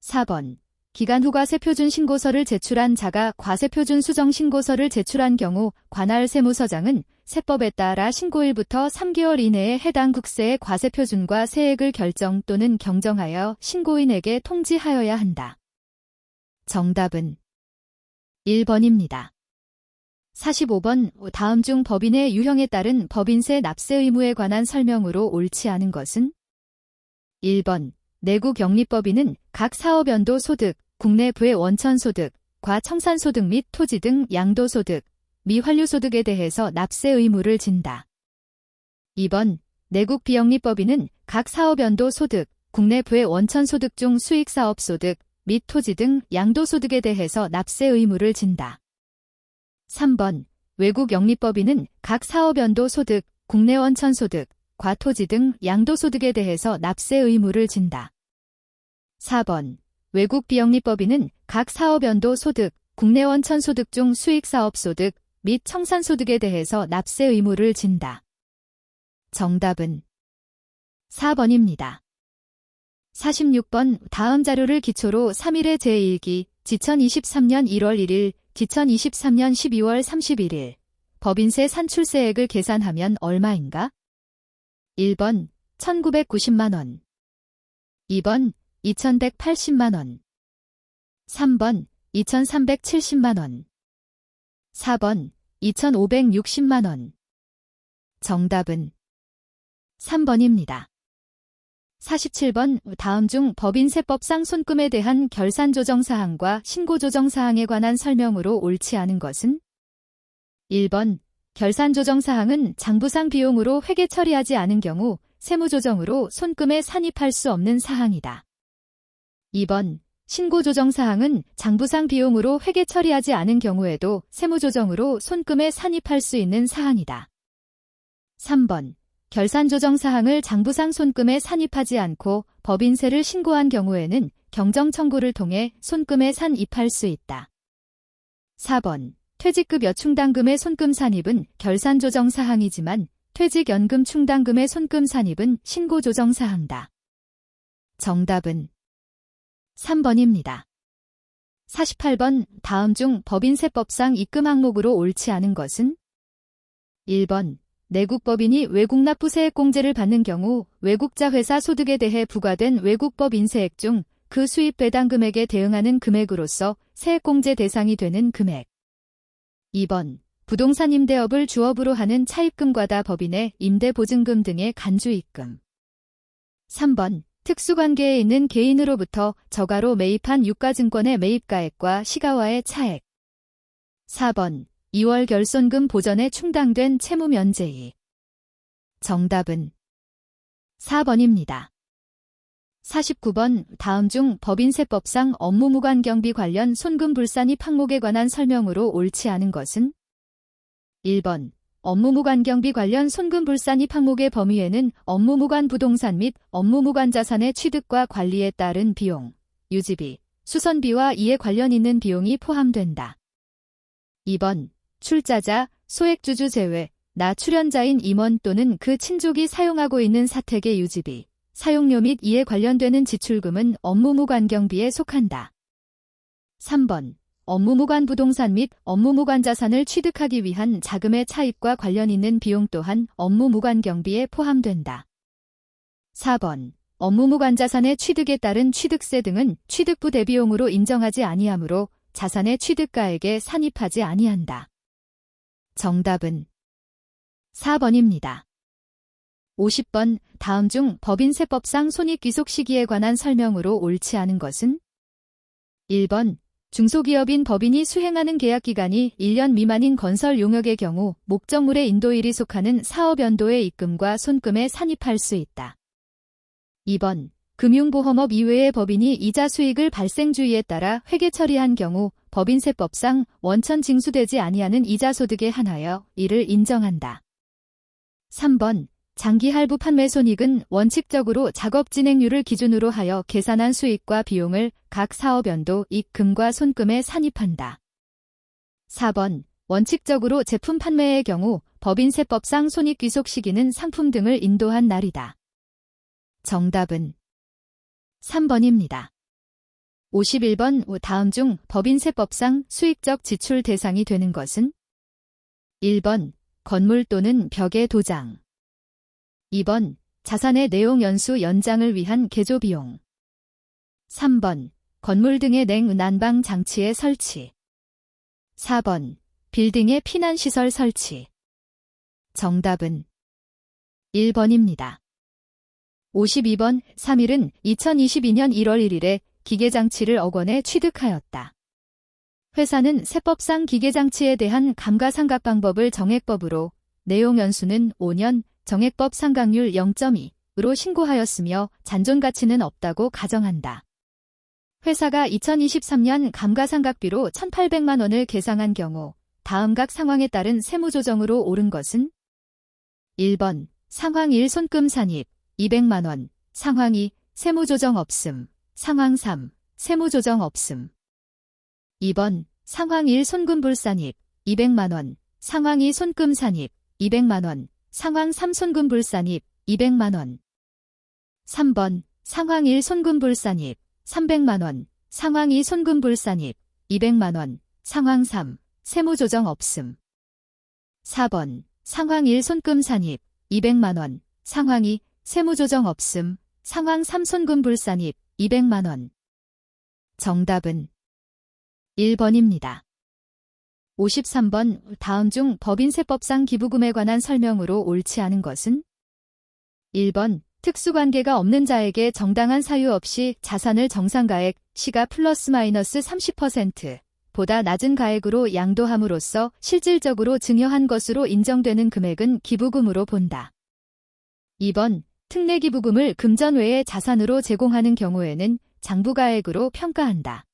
4번 기간 후과 세표준 신고서를 제출한 자가 과세표준 수정 신고서를 제출한 경우 관할세무서장은 세법에 따라 신고일부터 3개월 이내에 해당 국세의 과세표준과 세액을 결정 또는 경정하여 신고인에게 통지하여야 한다. 정답은 1번입니다. 45번 다음 중 법인의 유형에 따른 법인세 납세 의무에 관한 설명으로 옳지 않은 것은? 1번 내국 영리법인은 각 사업연도 소득, 국내 부의 원천소득, 과청산소득 및 토지 등 양도소득, 미환류소득에 대해서 납세 의무를 진다. 2번 내국 비영리법인은 각 사업연도 소득, 국내 부의 원천소득 중 수익사업소득 및 토지 등 양도소득에 대해서 납세 의무를 진다. 3번 외국 영리법인은 각 사업연도 소득, 국내 원천소득, 과토지 등 양도소득에 대해서 납세 의무를 진다. 4번 외국 비영리법인은 각 사업연도 소득, 국내 원천소득 중 수익사업소득 및 청산소득에 대해서 납세 의무를 진다. 정답은 4번입니다. 46번 다음 자료를 기초로 3일의 제1기, 2023년 1월 1일, 2023년 12월 31일 법인세 산출세액을 계산하면 얼마인가? 1번 1990만원 2번 2180만원 3번 2370만원 4번 2560만원 정답은 3번입니다. 47번 다음 중 법인세법상 손금에 대한 결산조정사항과 신고조정사항에 관한 설명으로 옳지 않은 것은? 1번 결산조정사항은 장부상 비용으로 회계 처리하지 않은 경우 세무조정으로 손금에 산입할 수 없는 사항이다. 2번 신고조정사항은 장부상 비용으로 회계 처리하지 않은 경우에도 세무조정으로 손금에 산입할 수 있는 사항이다. 3번 결산조정사항을 장부상 손금에 산입하지 않고 법인세를 신고한 경우에는 경정청구를 통해 손금에 산입할 수 있다. 4번 퇴직급여 충당금의 손금 산입은 결산조정사항이지만 퇴직연금 충당금의 손금 산입은 신고조정사항이다. 정답은 3번입니다. 48번 다음 중 법인세법상 입금 항목으로 옳지 않은 것은? 1번 내국법인이 외국납부세액공제를 받는 경우 외국자 회사 소득에 대해 부과된 외국법 인세액 중 그 수입 배당 금액에 대응하는 금액으로서 세액공제 대상이 되는 금액. 2번 부동산 임대업을 주업으로 하는 차입금과다 법인의 임대보증금 등의 간주입금. 3번 특수관계에 있는 개인으로부터 저가로 매입한 유가증권의 매입가액과 시가와의 차액. 4번 2월 결손금 보전에 충당된 채무면제액. 정답은 4번입니다. 49번 다음 중 법인세법상 업무무관경비 관련 손금불산입 항목에 관한 설명으로 옳지 않은 것은? 1번 업무무관경비 관련 손금불산입 항목의 범위에는 업무무관 부동산 및 업무무관 자산의 취득과 관리에 따른 비용, 유지비, 수선비와 이에 관련 있는 비용이 포함된다. 2번 출자자, 소액주주 제외, 나 출연자인 임원 또는 그 친족이 사용하고 있는 사택의 유지비, 사용료 및 이에 관련되는 지출금은 업무무관경비에 속한다. 3번 업무무관 부동산 및 업무무관 자산을 취득하기 위한 자금의 차입과 관련 있는 비용 또한 업무무관경비에 포함된다. 4번 업무무관 자산의 취득에 따른 취득세 등은 취득부 대비용으로 인정하지 아니하므로 자산의 취득가액에 산입하지 아니한다. 정답은 4번입니다. 50번 다음 중 법인세법상 손익귀속 시기에 관한 설명으로 옳지 않은 것은? 1번 중소기업인 법인이 수행하는 계약기간이 1년 미만인 건설 용역의 경우 목적물의 인도일이 속하는 사업연도의 입금과 손금에 산입할 수 있다. 2번 금융보험업 이외의 법인이 이자 수익을 발생주의에 따라 회계 처리한 경우 법인세법상 원천 징수되지 아니하는 이자소득에 한하여 이를 인정한다. 3번 장기 할부 판매 손익은 원칙적으로 작업 진행률을 기준으로 하여 계산한 수익과 비용을 각 사업연도 입금과 손금에 산입한다. 4번 원칙적으로 제품 판매의 경우 법인세법상 손익귀속 시기는 상품 등을 인도한 날이다. 정답은 3번입니다. 51번 다음 중 법인세법상 수익적 지출 대상이 되는 것은? 1번 건물 또는 벽의 도장. 2번 자산의 내용 연수 연장을 위한 개조 비용. 3번 건물 등의 냉난방 장치의 설치. 4번 빌딩의 피난시설 설치. 정답은 1번입니다. 52번 3일은 2022년 1월 1일에 기계장치를 억원에 취득하였다. 회사는 세법상 기계장치에 대한 감가상각 방법을 정액법으로 내용 연수는 5년, 정액법 상각률 0.2으로 신고하였으며 잔존가치는 없다고 가정한다. 회사가 2023년 감가상각비로 1,800만 원을 계상한 경우 다음 각 상황에 따른 세무조정으로 옳은 것은? 1번 상황 1 손금 산입 200만 원, 상황 2 세무조정 없음, 상황 3 세무조정 없음. 2번 상황 1 손금 불산입 200만 원, 상황 2 손금 산입 200만 원, 상황 3 손금 불산입 200만 원. 3번 상황 1 손금 불산입 300만 원, 상황 2 손금 불산입 200만 원, 상황 3 세무조정 없음. 4번 상황 1 손금 산입 200만 원, 상황 2 세무조정 없음, 상황 3 손금 불산입 200만 원. 정답은 1번입니다. 53번 다음 중 법인세법상 기부금에 관한 설명으로 옳지 않은 것은? 1번 특수관계가 없는 자에게 정당한 사유 없이 자산을 정상가액 시가 플러스 마이너스 30% 보다 낮은 가액으로 양도함으로써 실질적으로 증여한 것으로 인정되는 금액은 기부금으로 본다. 2번 특례기부금을 금전 외의 자산으로 제공하는 경우에는 장부가액으로 평가한다.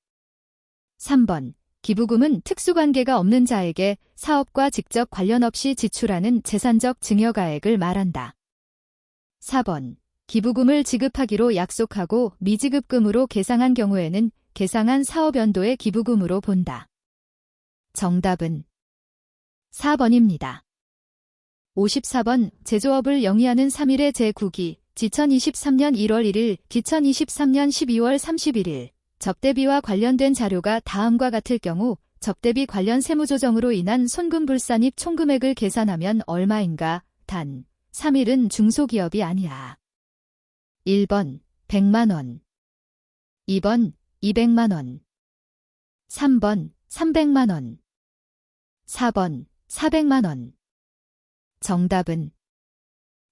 3번 기부금은 특수관계가 없는 자에게 사업과 직접 관련 없이 지출하는 재산적 증여가액을 말한다. 4번 기부금을 지급하기로 약속하고 미지급금으로 계상한 경우에는 계상한 사업연도의 기부금으로 본다. 정답은 4번입니다. 54번 제조업을 영위하는 3일의 제9기 2023년 1월 1일, 2023년 12월 31일 접대비와 관련된 자료가 다음과 같을 경우 접대비 관련 세무조정으로 인한 손금불산입 총금액을 계산하면 얼마인가? 단 3일은 중소기업이 아니야. 1번 100만 원, 2번 200만 원, 3번 300만 원, 4번 400만 원. 정답은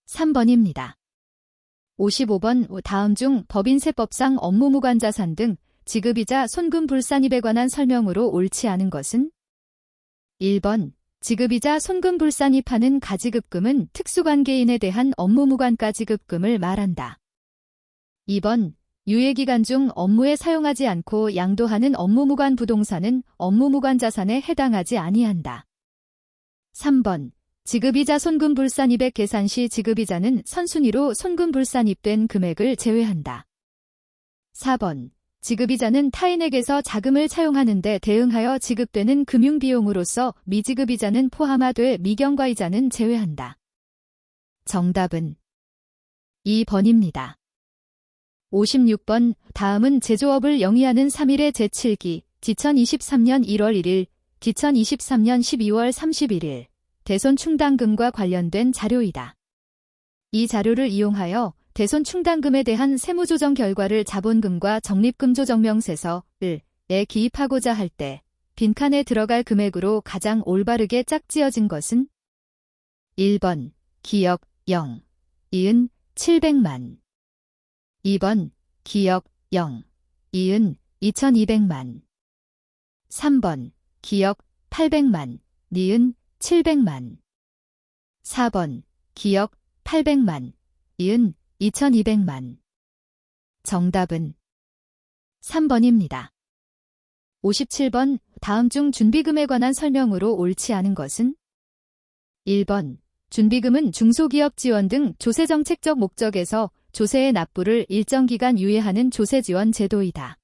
3번입니다. 55번 다음 중 법인세법상 업무무관자산 등 지급이자 손금불산입에 관한 설명으로 옳지 않은 것은? 1번 지급이자 손금불산입하는 가지급금은 특수관계인에 대한 업무무관가 지급금을 말한다. 2번 유예기간 중 업무에 사용하지 않고 양도하는 업무무관 부동산은 업무무관자산에 해당하지 아니한다. 3번 지급이자 손금불산입액 계산 시 지급이자는 선순위로 손금불산입된 금액을 제외한다. 4번 지급이자는 타인에게서 자금을 차용하는 데 대응하여 지급되는 금융비용으로서 미지급이자는 포함하되 미경과이자는 제외한다. 정답은 2번입니다. 56번 다음은 제조업을 영위하는 3일의 제7기 2023년 1월 1일, 2023년 12월 31일 대손충당금과 관련된 자료이다. 이 자료를 이용하여 대손충당금에 대한 세무조정 결과를 자본금과 적립금조정명세서에 기입하고자 할 때 빈칸에 들어갈 금액으로 가장 올바르게 짝지어진 것은? 1번 기역 0, 이은 700만. 2번 기역 0. 이은 2200만. 3번 기역 800만. 니은 700만. 4번 기역 800만. 이은 2200만. 정답은 3번입니다. 57번 다음 중 준비금에 관한 설명으로 옳지 않은 것은? 1번 준비금은 중소기업 지원 등 조세정책적 목적에서 조세의 납부를 일정 기간 유예하는 조세지원 제도이다.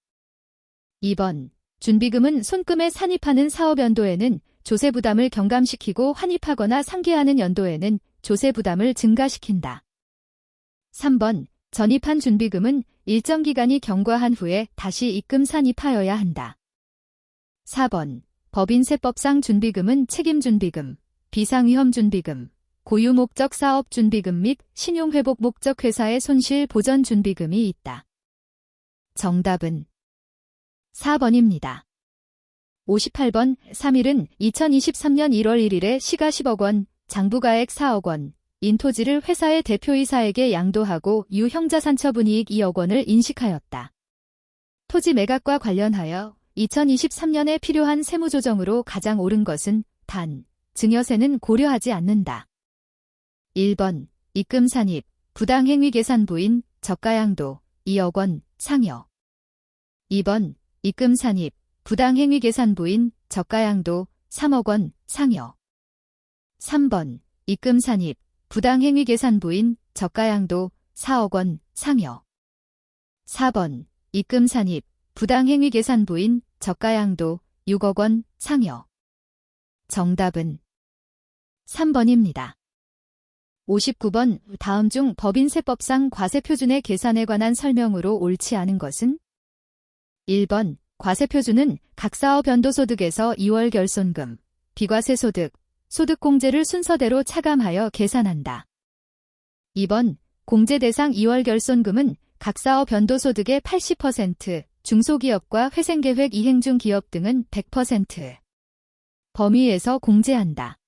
2번 준비금은 손금에 산입하는 사업 연도에는 조세 부담을 경감시키고 환입하거나 상계하는 연도에는 조세 부담을 증가시킨다. 3번 전입한 준비금은 일정 기간이 경과한 후에 다시 입금 산입하여야 한다. 4번 법인세법상 준비금은 책임준비금, 비상위험준비금, 고유목적 사업준비금 및 신용회복 목적 회사의 손실 보전 준비금이 있다. 정답은 4번입니다. 58번 3일은 2023년 1월 1일에 시가 10억 원, 장부가액 4억 원, 인토지를 회사의 대표이사에게 양도하고 유형자산 처분이익 2억 원을 인식하였다. 토지 매각과 관련하여 2023년에 필요한 세무조정으로 가장 옳은 것은 단, 증여세는 고려하지 않는다. 1번 입금 산입, 부당행위 계산 부인, 저가양도 2억 원, 상여. 2번 입금 산입, 부당행위 계산 부인, 저가양도 3억 원, 상여. 3번 입금 산입, 부당행위 계산 부인, 저가양도 4억 원, 상여. 4번 입금 산입, 부당행위 계산 부인, 저가양도 6억 원, 상여. 정답은 3번입니다. 59번 다음 중 법인세법상 과세표준의 계산에 관한 설명으로 옳지 않은 것은? 1번 과세표준은 각 사업 연도소득에서 2월 결손금, 비과세소득, 소득공제를 순서대로 차감하여 계산한다. 2번 공제 대상 2월 결손금은 각 사업 연도소득의 80%, 중소기업과 회생계획 이행 중 기업 등은 100% 범위에서 공제한다.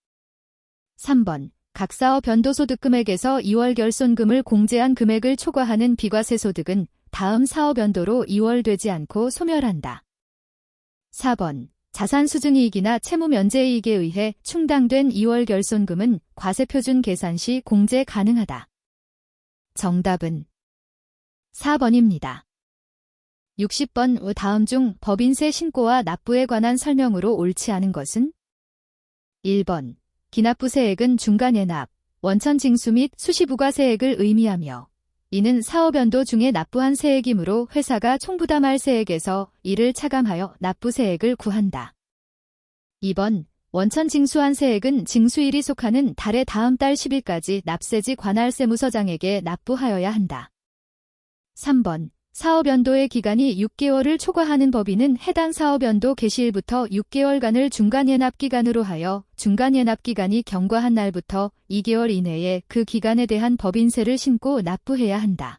3번 각 사업 연도소득 금액에서 2월 결손금을 공제한 금액을 초과하는 비과세소득은 다음 사업 연도로 2월 되지 않고 소멸한다. 4번 자산수증이익이나 채무면제이익에 의해 충당된 2월 결손금은 과세표준 계산 시 공제 가능하다. 정답은 4번입니다. 60번 다음 중 법인세 신고와 납부에 관한 설명으로 옳지 않은 것은? 1번 기납부세액은 중간예납, 원천징수 및 수시부가세액을 의미하며 이는 사업연도 중에 납부한 세액이므로 회사가 총부담할 세액에서 이를 차감하여 납부세액을 구한다. 2번 원천징수한 세액은 징수일이 속하는 달의 다음 달 10일까지 납세지 관할세무서장에게 납부하여야 한다. 3번 사업연도의 기간이 6개월을 초과하는 법인은 해당 사업연도 개시일부터 6개월간을 중간예납기간으로 하여 중간예납기간이 경과한 날부터 2개월 이내에 그 기간에 대한 법인세를 신고 납부해야 한다.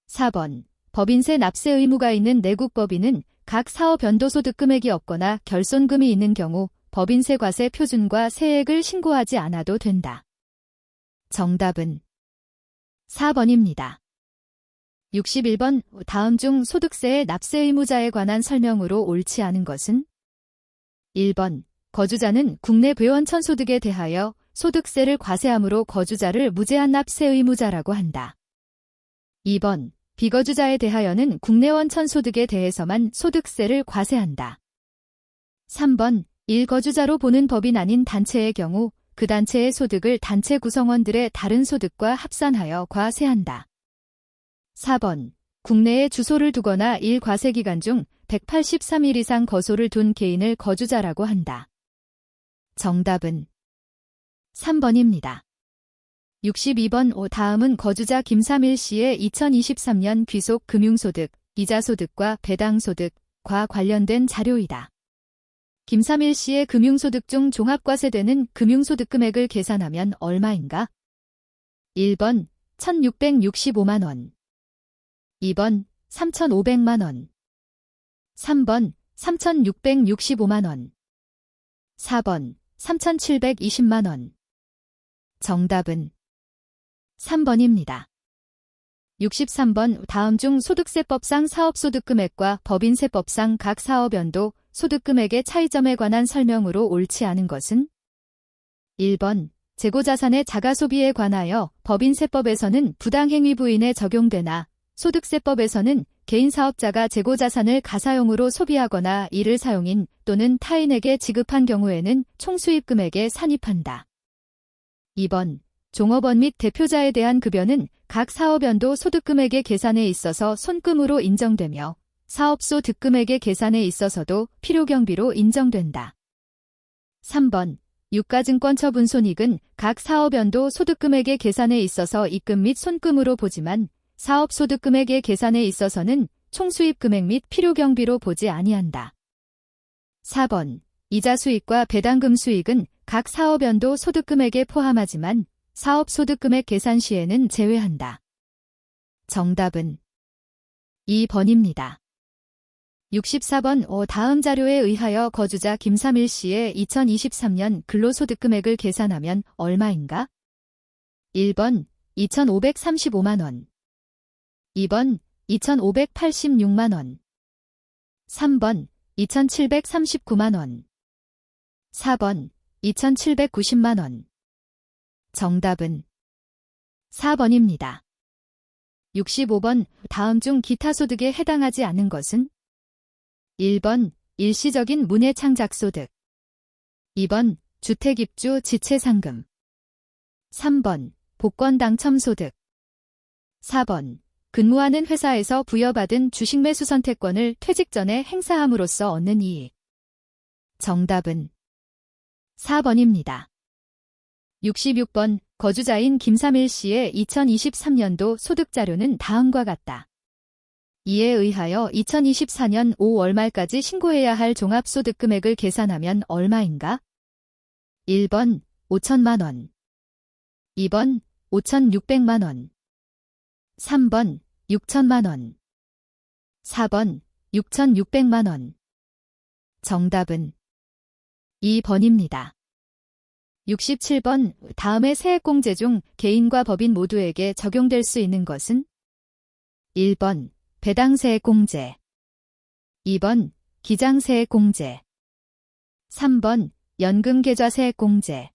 4번 법인세 납세 의무가 있는 내국법인은 각 사업연도소득 금액이 없거나 결손금이 있는 경우 법인세 과세 표준과 세액을 신고하지 않아도 된다. 정답은 4번입니다. 61번 다음 중 소득세의 납세 의무자에 관한 설명으로 옳지 않은 것은? 1번 거주자는 국내 배원천 소득에 대하여 소득세를 과세하므로 거주자를 무제한 납세 의무자라고 한다. 2번 비거주자에 대하여는 국내 원천 소득에 대해서만 소득세를 과세한다. 3번 1거주자로 보는 법인 아닌 단체의 경우 그 단체의 소득을 단체 구성원들의 다른 소득과 합산하여 과세한다. 4번 국내에 주소를 두거나 일과세기간 중 183일 이상 거소를 둔 개인을 거주자라고 한다. 정답은 3번입니다. 62번 다음은 거주자 김삼일 씨의 2023년 귀속 금융소득, 이자소득과 배당소득과 관련된 자료이다. 김삼일 씨의 금융소득 중 종합과세되는 금융소득 금액을 계산하면 얼마인가? 1번 1,665만 원 2번 3,500만 원 3번 3,665만 원 4번 3,720만 원 정답은 3번입니다. 63번 다음 중 소득세법상 사업소득금액과 법인세법상 각 사업연도 소득금액의 차이점에 관한 설명으로 옳지 않은 것은? 1번 재고자산의 자가소비에 관하여 법인세법에서는 부당행위 부인에 적용되나 소득세법에서는 개인사업자가 재고자산을 가사용으로 소비하거나 이를 사용인 또는 타인에게 지급한 경우에는 총수입금액에 산입한다. 2번 종업원 및 대표자에 대한 급여는 각 사업연도 소득금액의 계산에 있어서 손금으로 인정되며 사업소 득금액의 계산에 있어서도 필요경비로 인정된다. 3번 유가증권 처분손익은 각 사업연도 소득금액의 계산에 있어서 입금 및 손금으로 보지만 사업소득금액의 계산에 있어서는 총수입금액 및 필요경비로 보지 아니한다. 4번 이자수익과 배당금 수익은 각 사업연도 소득금액에 포함하지만 사업소득금액 계산 시에는 제외한다. 정답은 2번입니다. 64번 다음 자료에 의하여 거주자 김삼일 씨의 2023년 근로소득금액을 계산하면 얼마인가? 1번 2,535만원 2번 2,586만원 3번 2,739만원 4번 2,790만원 정답은 4번입니다. 65번 다음 중 기타 소득에 해당하지 않은 것은? 1번 일시적인 문예창작소득 2번 주택입주 지체상금 3번 복권당첨소득 4번 근무하는 회사에서 부여받은 주식매수 선택권을 퇴직 전에 행사함으로써 얻는 이익 정답은 4번입니다. 66번 거주자인 김삼일 씨의 2023년도 소득자료는 다음과 같다. 이에 의하여 2024년 5월 말까지 신고해야 할 종합소득금액을 계산하면 얼마인가? 1번 5천만원 2번 5,600만원 3번 6천만원 4번 6,600만원 정답은 2번입니다. 67번 다음의 세액공제 중 개인과 법인 모두에게 적용될 수 있는 것은? 1번 배당세액공제 2번 기장세액공제 3번 연금계좌세액공제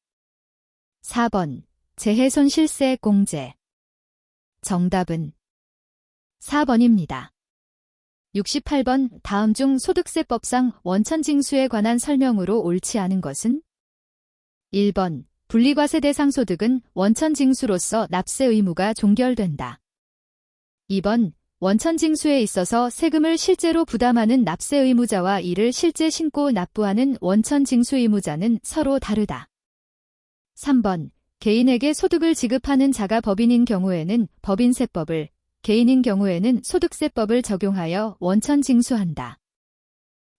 4번 재해손실세액공제 정답은 4번입니다. 68번 다음 중 소득세법상 원천징수에 관한 설명으로 옳지 않은 것은? 1번 분리과세 대상 소득은 원천징수로서 납세 의무가 종결된다. 2번 원천징수에 있어서 세금을 실제로 부담하는 납세 의무자와 이를 실제 신고 납부하는 원천징수 의무자는 서로 다르다. 3번 개인에게 소득을 지급하는 자가 법인인 경우에는 법인세법을, 개인인 경우에는 소득세법을 적용하여 원천징수한다.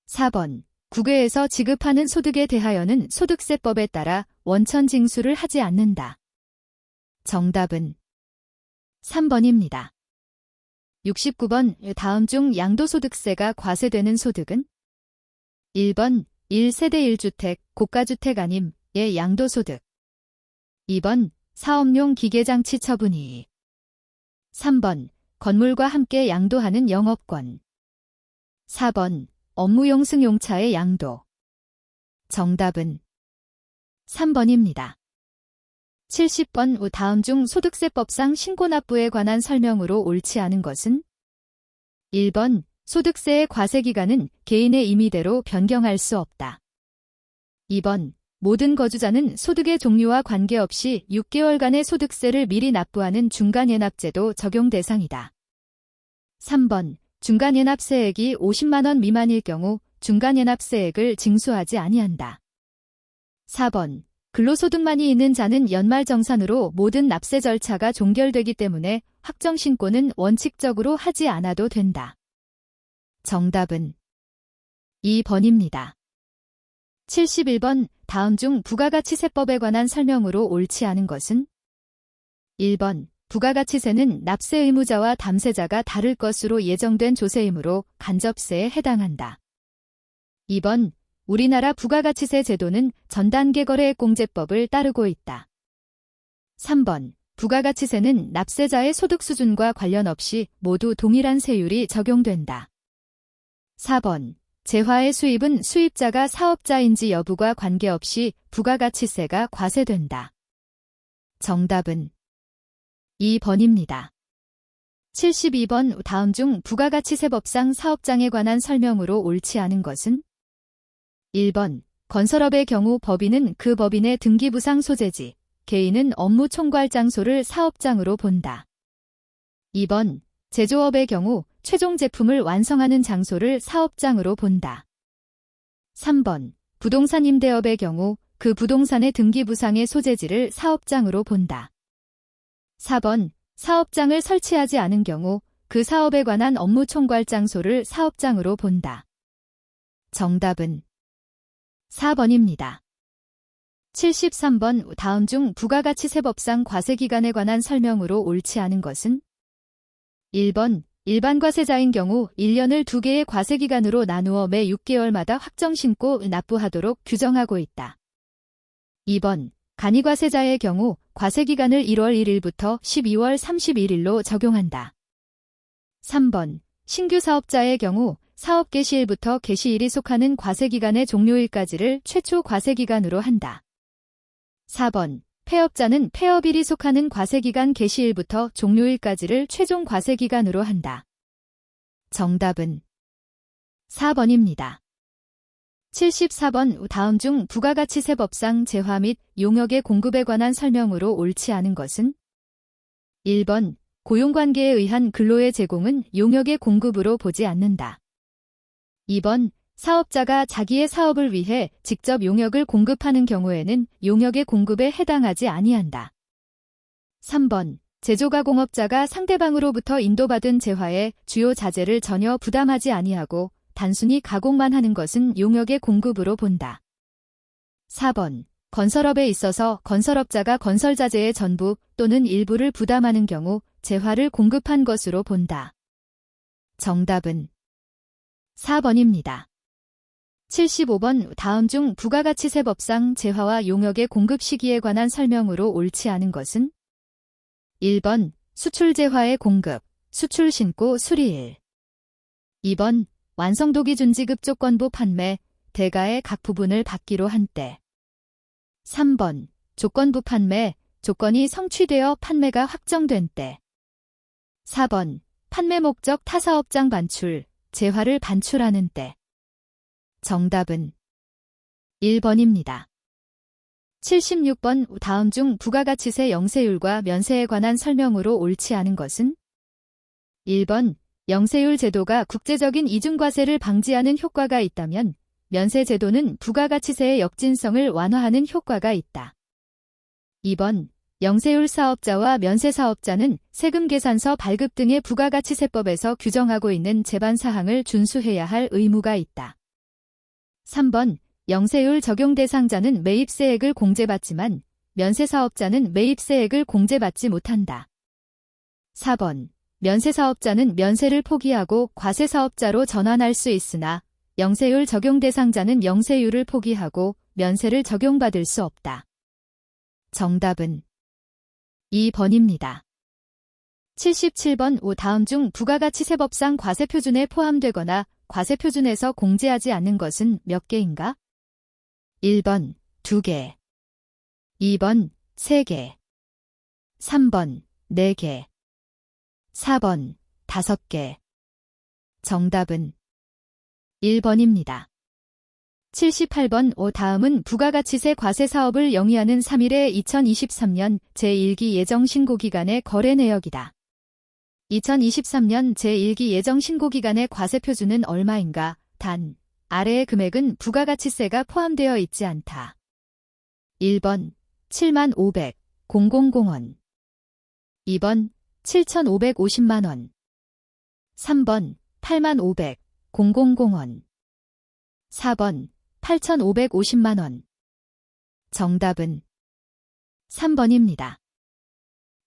4번 국외에서 지급하는 소득에 대하여는 소득세법에 따라 원천징수를 하지 않는다. 정답은 3번입니다. 69번 다음 중 양도소득세가 과세되는 소득은? 1번 1세대 1주택, 고가주택 아님의 양도소득 2번 사업용 기계장치 처분이익 3번 건물과 함께 양도하는 영업권 4번 업무용 승용차의 양도 정답은 3번입니다. 70번 다음 중 소득세법상 신고납부에 관한 설명으로 옳지 않은 것은? 1번 소득세의 과세기간은 개인의 임의대로 변경할 수 없다. 2번 모든 거주자는 소득의 종류와 관계없이 6개월간의 소득세를 미리 납부하는 중간예납제도 적용 대상이다. 3번 중간예납세액이 50만원 미만일 경우 중간예납세액을 징수하지 아니한다. 4번 근로소득만이 있는 자는 연말정산으로 모든 납세 절차가 종결되기 때문에 확정신고는 원칙적으로 하지 않아도 된다. 정답은 2번입니다. 71번 다음 중 부가가치세법에 관한 설명으로 옳지 않은 것은? 1번 부가가치세는 납세 의무자와 담세자가 다를 것으로 예정된 조세이므로 간접세에 해당한다. 2번 우리나라 부가가치세 제도는 전단계 거래액공제법을 따르고 있다. 3번 부가가치세는 납세자의 소득 수준과 관련 없이 모두 동일한 세율이 적용된다. 4번. 재화의 수입은 수입자가 사업자인지 여부가 관계없이 부가가치세가 과세된다. 정답은 2번입니다. 72번 다음 중 부가가치세법상 사업장에 관한 설명으로 옳지 않은 것은? 1번. 건설업의 경우 법인은 그 법인의 등기부상 소재지, 개인은 업무 총괄 장소를 사업장으로 본다. 2번. 제조업의 경우 최종 제품을 완성하는 장소를 사업장으로 본다. 3번. 부동산 임대업의 경우 그 부동산의 등기부상의 소재지를 사업장으로 본다. 4번. 사업장을 설치하지 않은 경우 그 사업에 관한 업무 총괄 장소를 사업장으로 본다. 정답은 4번입니다. 73번 다음 중 부가가치세법상 과세기간에 관한 설명으로 옳지 않은 것은? 1번. 일반 과세자인 경우 1년을 2개의 과세기간으로 나누어 매 6개월마다 확정신고 납부하도록 규정하고 있다. 2번. 간이과세자의 경우 과세기간을 1월 1일부터 12월 31일로 적용한다. 3번. 신규 사업자의 경우 사업 개시일부터 개시일이 속하는 과세기간의 종료일까지를 최초 과세기간으로 한다. 4번. 폐업자는 폐업일이 속하는 과세기간 개시일부터 종료일까지를 최종 과세기간으로 한다. 정답은 4번입니다. 74번 다음 중 부가가치세법상 재화 및 용역의 공급에 관한 설명으로 옳지 않은 것은? 1번. 고용관계에 의한 근로의 제공은 용역의 공급으로 보지 않는다. 2번. 사업자가 자기의 사업을 위해 직접 용역을 공급하는 경우에는 용역의 공급에 해당하지 아니한다. 3번. 제조가공업자가 상대방으로부터 인도받은 재화의 주요 자재를 전혀 부담하지 아니하고 단순히 가공만 하는 것은 용역의 공급으로 본다. 4번. 건설업에 있어서 건설업자가 건설자재의 전부 또는 일부를 부담하는 경우 재화를 공급한 것으로 본다. 정답은 4번입니다. 75번 다음 중 부가가치세법상 재화와 용역의 공급 시기에 관한 설명으로 옳지 않은 것은? 1번. 수출재화의 공급, 수출신고 수리일. 2번. 완성도기 준지급 조건부 판매, 대가의 각 부분을 받기로 한 때. 3번. 조건부 판매, 조건이 성취되어 판매가 확정된 때. 4번. 판매 목적 타사업장 반출, 재화를 반출하는 때. 정답은 1번입니다. 76번 다음 중 부가가치세 영세율과 면세에 관한 설명으로 옳지 않은 것은? 1번. 영세율 제도가 국제적인 이중과세를 방지하는 효과가 있다면 면세 제도는 부가가치세의 역진성을 완화하는 효과가 있다. 2번. 영세율 사업자와 면세 사업자는 세금 계산서 발급 등의 부가가치세법에서 규정하고 있는 제반 사항을 준수해야 할 의무가 있다. 3번. 영세율 적용 대상자는 매입세액을 공제받지만 면세사업자는 매입세액을 공제받지 못한다. 4번. 면세사업자는 면세를 포기하고 과세사업자로 전환할 수 있으나 영세율 적용 대상자는 영세율을 포기하고 면세를 적용받을 수 없다. 정답은 2번입니다. 77번 다음 중 부가가치세법상 과세표준에 포함되거나 과세표준에서 공제하지 않는 것은 몇 개인가? 1번 2개, 2번 3개, 3번 4개, 4번 5개. 정답은 1번입니다. 78번 다음은 부가가치세 과세사업을 영위하는 3일의 2023년 제1기 예정신고기간의 거래 내역이다. 2023년 제1기 예정신고기간의 과세표준은 얼마인가? 단, 아래의 금액은 부가가치세가 포함되어 있지 않다. 1번 75,000원 2번 7,550만원 3번 85,000원 4번 8,550만원. 정답은 3번입니다.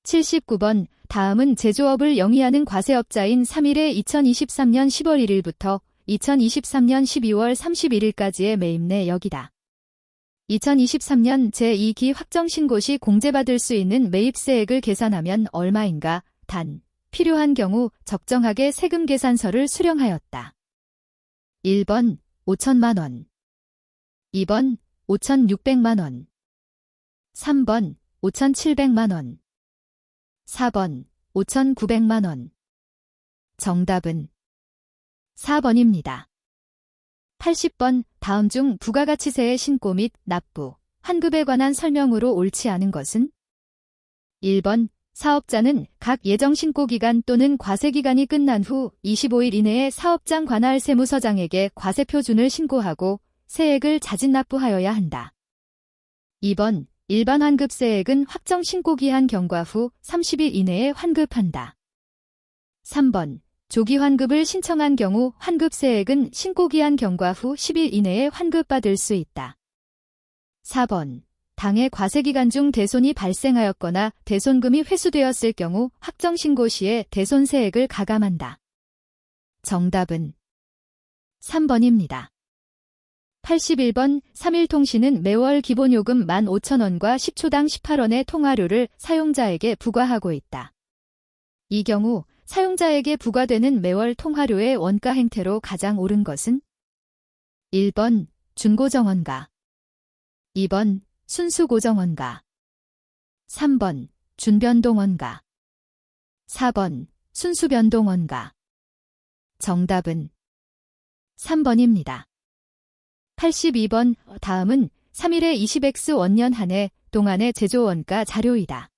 79번 다음은 제조업을 영위하는 과세업자인 3일의 2023년 10월 1일부터 2023년 12월 31일까지의 매입 내역이다. 2023년 제2기 확정신고 시 공제받을 수 있는 매입세액을 계산하면 얼마인가? 단, 필요한 경우 적정하게 세금 계산서를 수령하였다. 1번 5천만 원, 2번 5,600만 원, 3번 5,700만 원, 4번 5,900만 원. 정답은 4번입니다. 80번 다음 중 부가가치세의 신고 및 납부, 환급에 관한 설명으로 옳지 않은 것은? 1번 사업자는 각 예정 신고 기간 또는 과세 기간이 끝난 후 25일 이내에 사업장 관할 세무서장에게 과세표준을 신고하고 세액을 자진 납부하여야 한다. 2번 일반 환급세액은 확정 신고 기한 경과 후 30일 이내에 환급한다. 3번 조기 환급을 신청한 경우 환급세액은 신고기한 경과 후 10일 이내에 환급받을 수 있다. 4번 당해 과세기간 중 대손이 발생하였거나 대손금이 회수되었을 경우 확정신고 시에 대손세액을 가감한다. 정답은 3번입니다. 81번 3일통신은 매월 기본요금 15,000원과 10초당 18원의 통화료를 사용자에게 부과하고 있다. 이 경우 사용자에게 부과되는 매월 통화료의 원가 행태로 가장 옳은 것은? 1번 준고정원가, 2번 순수고정원가, 3번 준변동원가, 4번 순수변동원가. 정답은 3번입니다. 82번 다음은 3일의 20X 원년 한 해 동안의 제조원가 자료이다.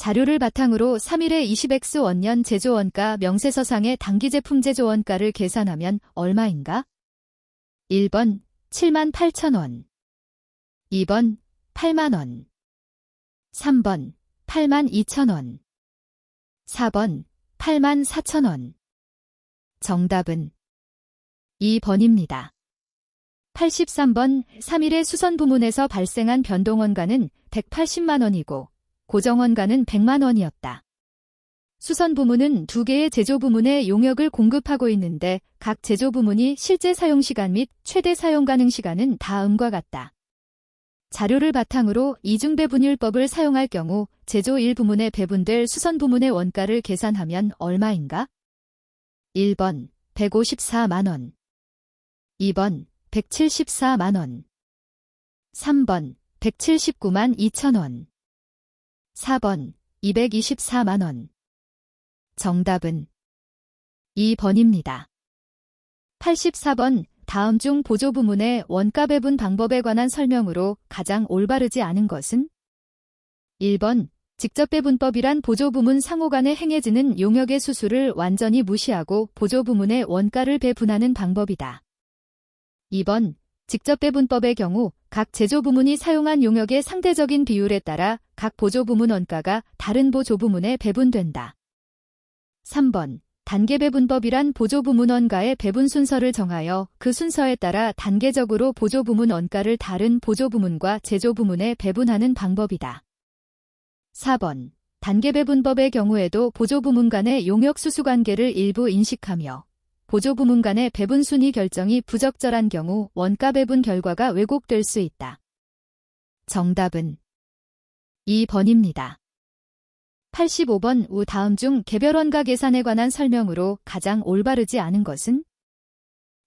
자료를 바탕으로 3일의 20X 원년 제조원가 명세서상의 단기제품 제조원가를 계산하면 얼마인가? 1번 78,000원, 2번 8만원, 3번 82,000원, 4번 84,000원. 정답은 2번입니다. 83번 3일의 수선부문에서 발생한 변동원가는 180만원이고 고정원가는 100만원이었다. 수선부문은 두 개의 제조부문에 용역을 공급하고 있는데 각 제조부문이 실제 사용시간 및 최대 사용가능시간은 다음과 같다. 자료를 바탕으로 이중배분율법을 사용할 경우 제조 1부문에 배분될 수선부문의 원가를 계산하면 얼마인가? 1번 154만원, 2번 174만원, 3번 179만 2천원, 4번 224만원. 정답은 2번입니다. 84번 다음 중 보조부문의 원가 배분 방법에 관한 설명으로 가장 올바르지 않은 것은? 1번 직접배분법이란 보조부문 상호 간에 행해지는 용역의 수수를 완전히 무시하고 보조부문의 원가를 배분하는 방법이다. 2번 직접배분법의 경우 각 제조부문이 사용한 용역의 상대적인 비율에 따라 각 보조부문 원가가 다른 보조부문에 배분된다. 3번 단계배분법이란 보조부문 원가의 배분 순서를 정하여 그 순서에 따라 단계적으로 보조부문 원가를 다른 보조부문과 제조부문에 배분하는 방법이다. 4번 단계배분법의 경우에도 보조부문 간의 용역수수관계를 일부 인식하며 보조부문 간의 배분 순위 결정이 부적절한 경우 원가 배분 결과가 왜곡될 수 있다. 정답은 2번입니다. 85번 우 다음 중 개별 원가 계산에 관한 설명으로 가장 올바르지 않은 것은?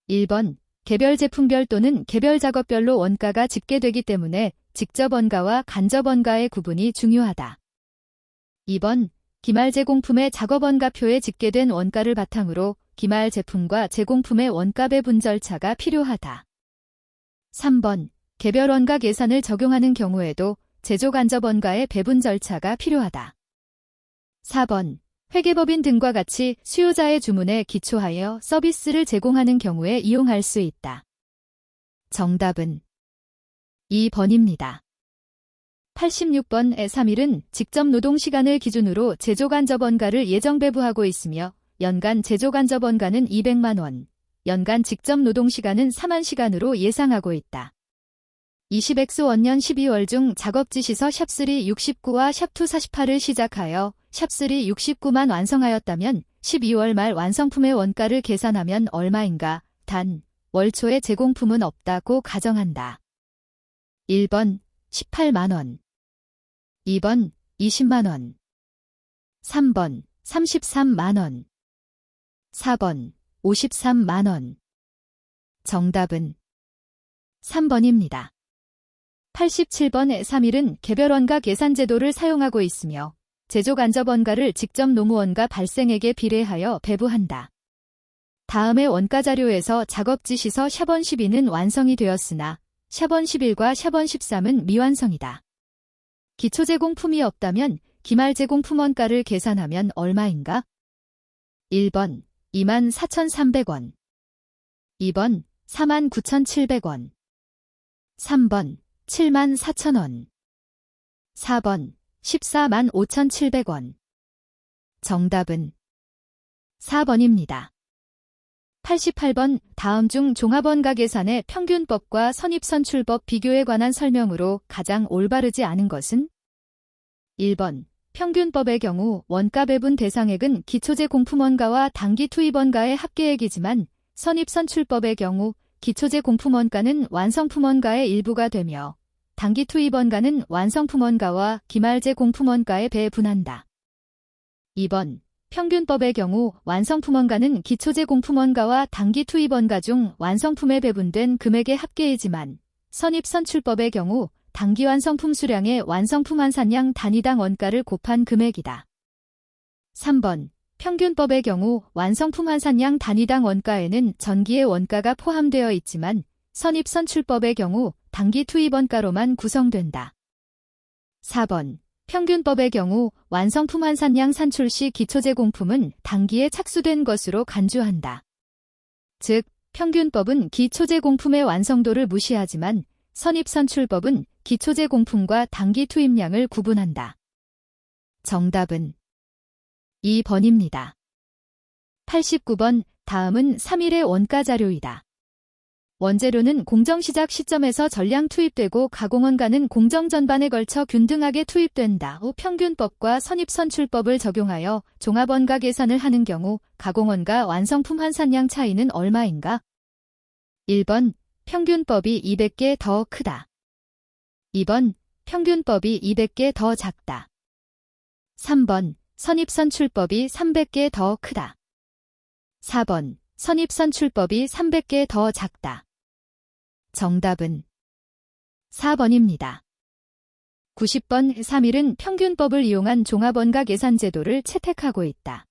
1번 개별 제품별 또는 개별 작업별로 원가가 집계되기 때문에 직접 원가와 간접 원가의 구분이 중요하다. 2번 기말 제공품의 작업 원가표에 집계된 원가를 바탕으로 기말 제품과 제공품의 원가 배분 절차가 필요하다. 3번 개별 원가 계산을 적용하는 경우에도 제조 간접 원가의 배분 절차가 필요하다. 4번 회계법인 등과 같이 수요자의 주문에 기초하여 서비스를 제공하는 경우에 이용할 수 있다. 정답은 2번입니다. 86번 3일은 직접 노동시간을 기준으로 제조간접 원가를 예정 배부하고 있으며 연간 제조간접 원가는 200만원, 연간 직접 노동시간은 4만 시간으로 예상하고 있다. 20X 원년 12월 중 작업지시서 샵3 69와 샵2 48을 시작하여 샵3 69만 완성하였다면 12월 말 완성품의 원가를 계산하면 얼마인가? 단, 월초에 제공품은 없다고 가정한다. 1번 18만원, 2번 20만원, 3번 33만원, 4번 53만원. 정답은 3번입니다. 87번 3일은 개별원가 계산제도를 사용하고 있으며 제조간접원가를 직접 노무원가 발생액에 비례하여 배부한다. 다음의 원가자료에서 작업지시서 샤번 12는 완성이 되었으나 샤번 11과 샤번 13은 미완성이다. 기초제공품이 없다면 기말제공품 원가를 계산하면 얼마인가? 1번 24,300원, 2번 49,700원, 3번 74,000원, 4번 145,700원. 정답은 4번입니다. 88번 다음 중 종합원가 계산의 평균법과 선입선출법 비교에 관한 설명으로 가장 올바르지 않은 것은? 1번 평균법의 경우 원가 배분 대상액은 기초제공품원가와 단기투입원가의 합계액이지만 선입선출법의 경우 기초제공품원가는 완성품원가의 일부가 되며 단기투입원가는 완성품원가와 기말제공품원가에 배분한다. 2번 평균법의 경우 완성품원가는 기초제공품원가와 단기투입원가 중 완성품에 배분된 금액의 합계이지만 선입선출법의 경우 단기완성품 수량의 완성품 환산량 단위당 원가를 곱한 금액이다. 3번 평균법의 경우 완성품 환산량 단위당 원가에는 전기의 원가가 포함되어 있지만 선입선출법의 경우 단기투입원가로만 구성된다. 4번 평균법의 경우 완성품 환산량 산출 시 기초제공품은 단기에 착수된 것으로 간주한다. 즉, 평균법은 기초제공품의 완성도를 무시하지만 선입선출법은 기초제공품과 단기투입량을 구분한다. 정답은 2번입니다. 89번 다음은 3일의 원가자료이다. 원재료는 공정시작 시점에서 전량 투입되고 가공원가는 공정 전반에 걸쳐 균등하게 투입된다. 후 평균법과 선입선출법을 적용하여 종합원가 계산을 하는 경우 가공원가 완성품 환산량 차이는 얼마인가? 1번 평균법이 200개 더 크다. 2번 평균법이 200개 더 작다. 3번 선입선출법이 300개 더 크다. 4번 선입선출법이 300개 더 작다. 정답은 4번입니다. 90번 3일은 평균법을 이용한 종합원가 계산 제도를 채택하고 있다.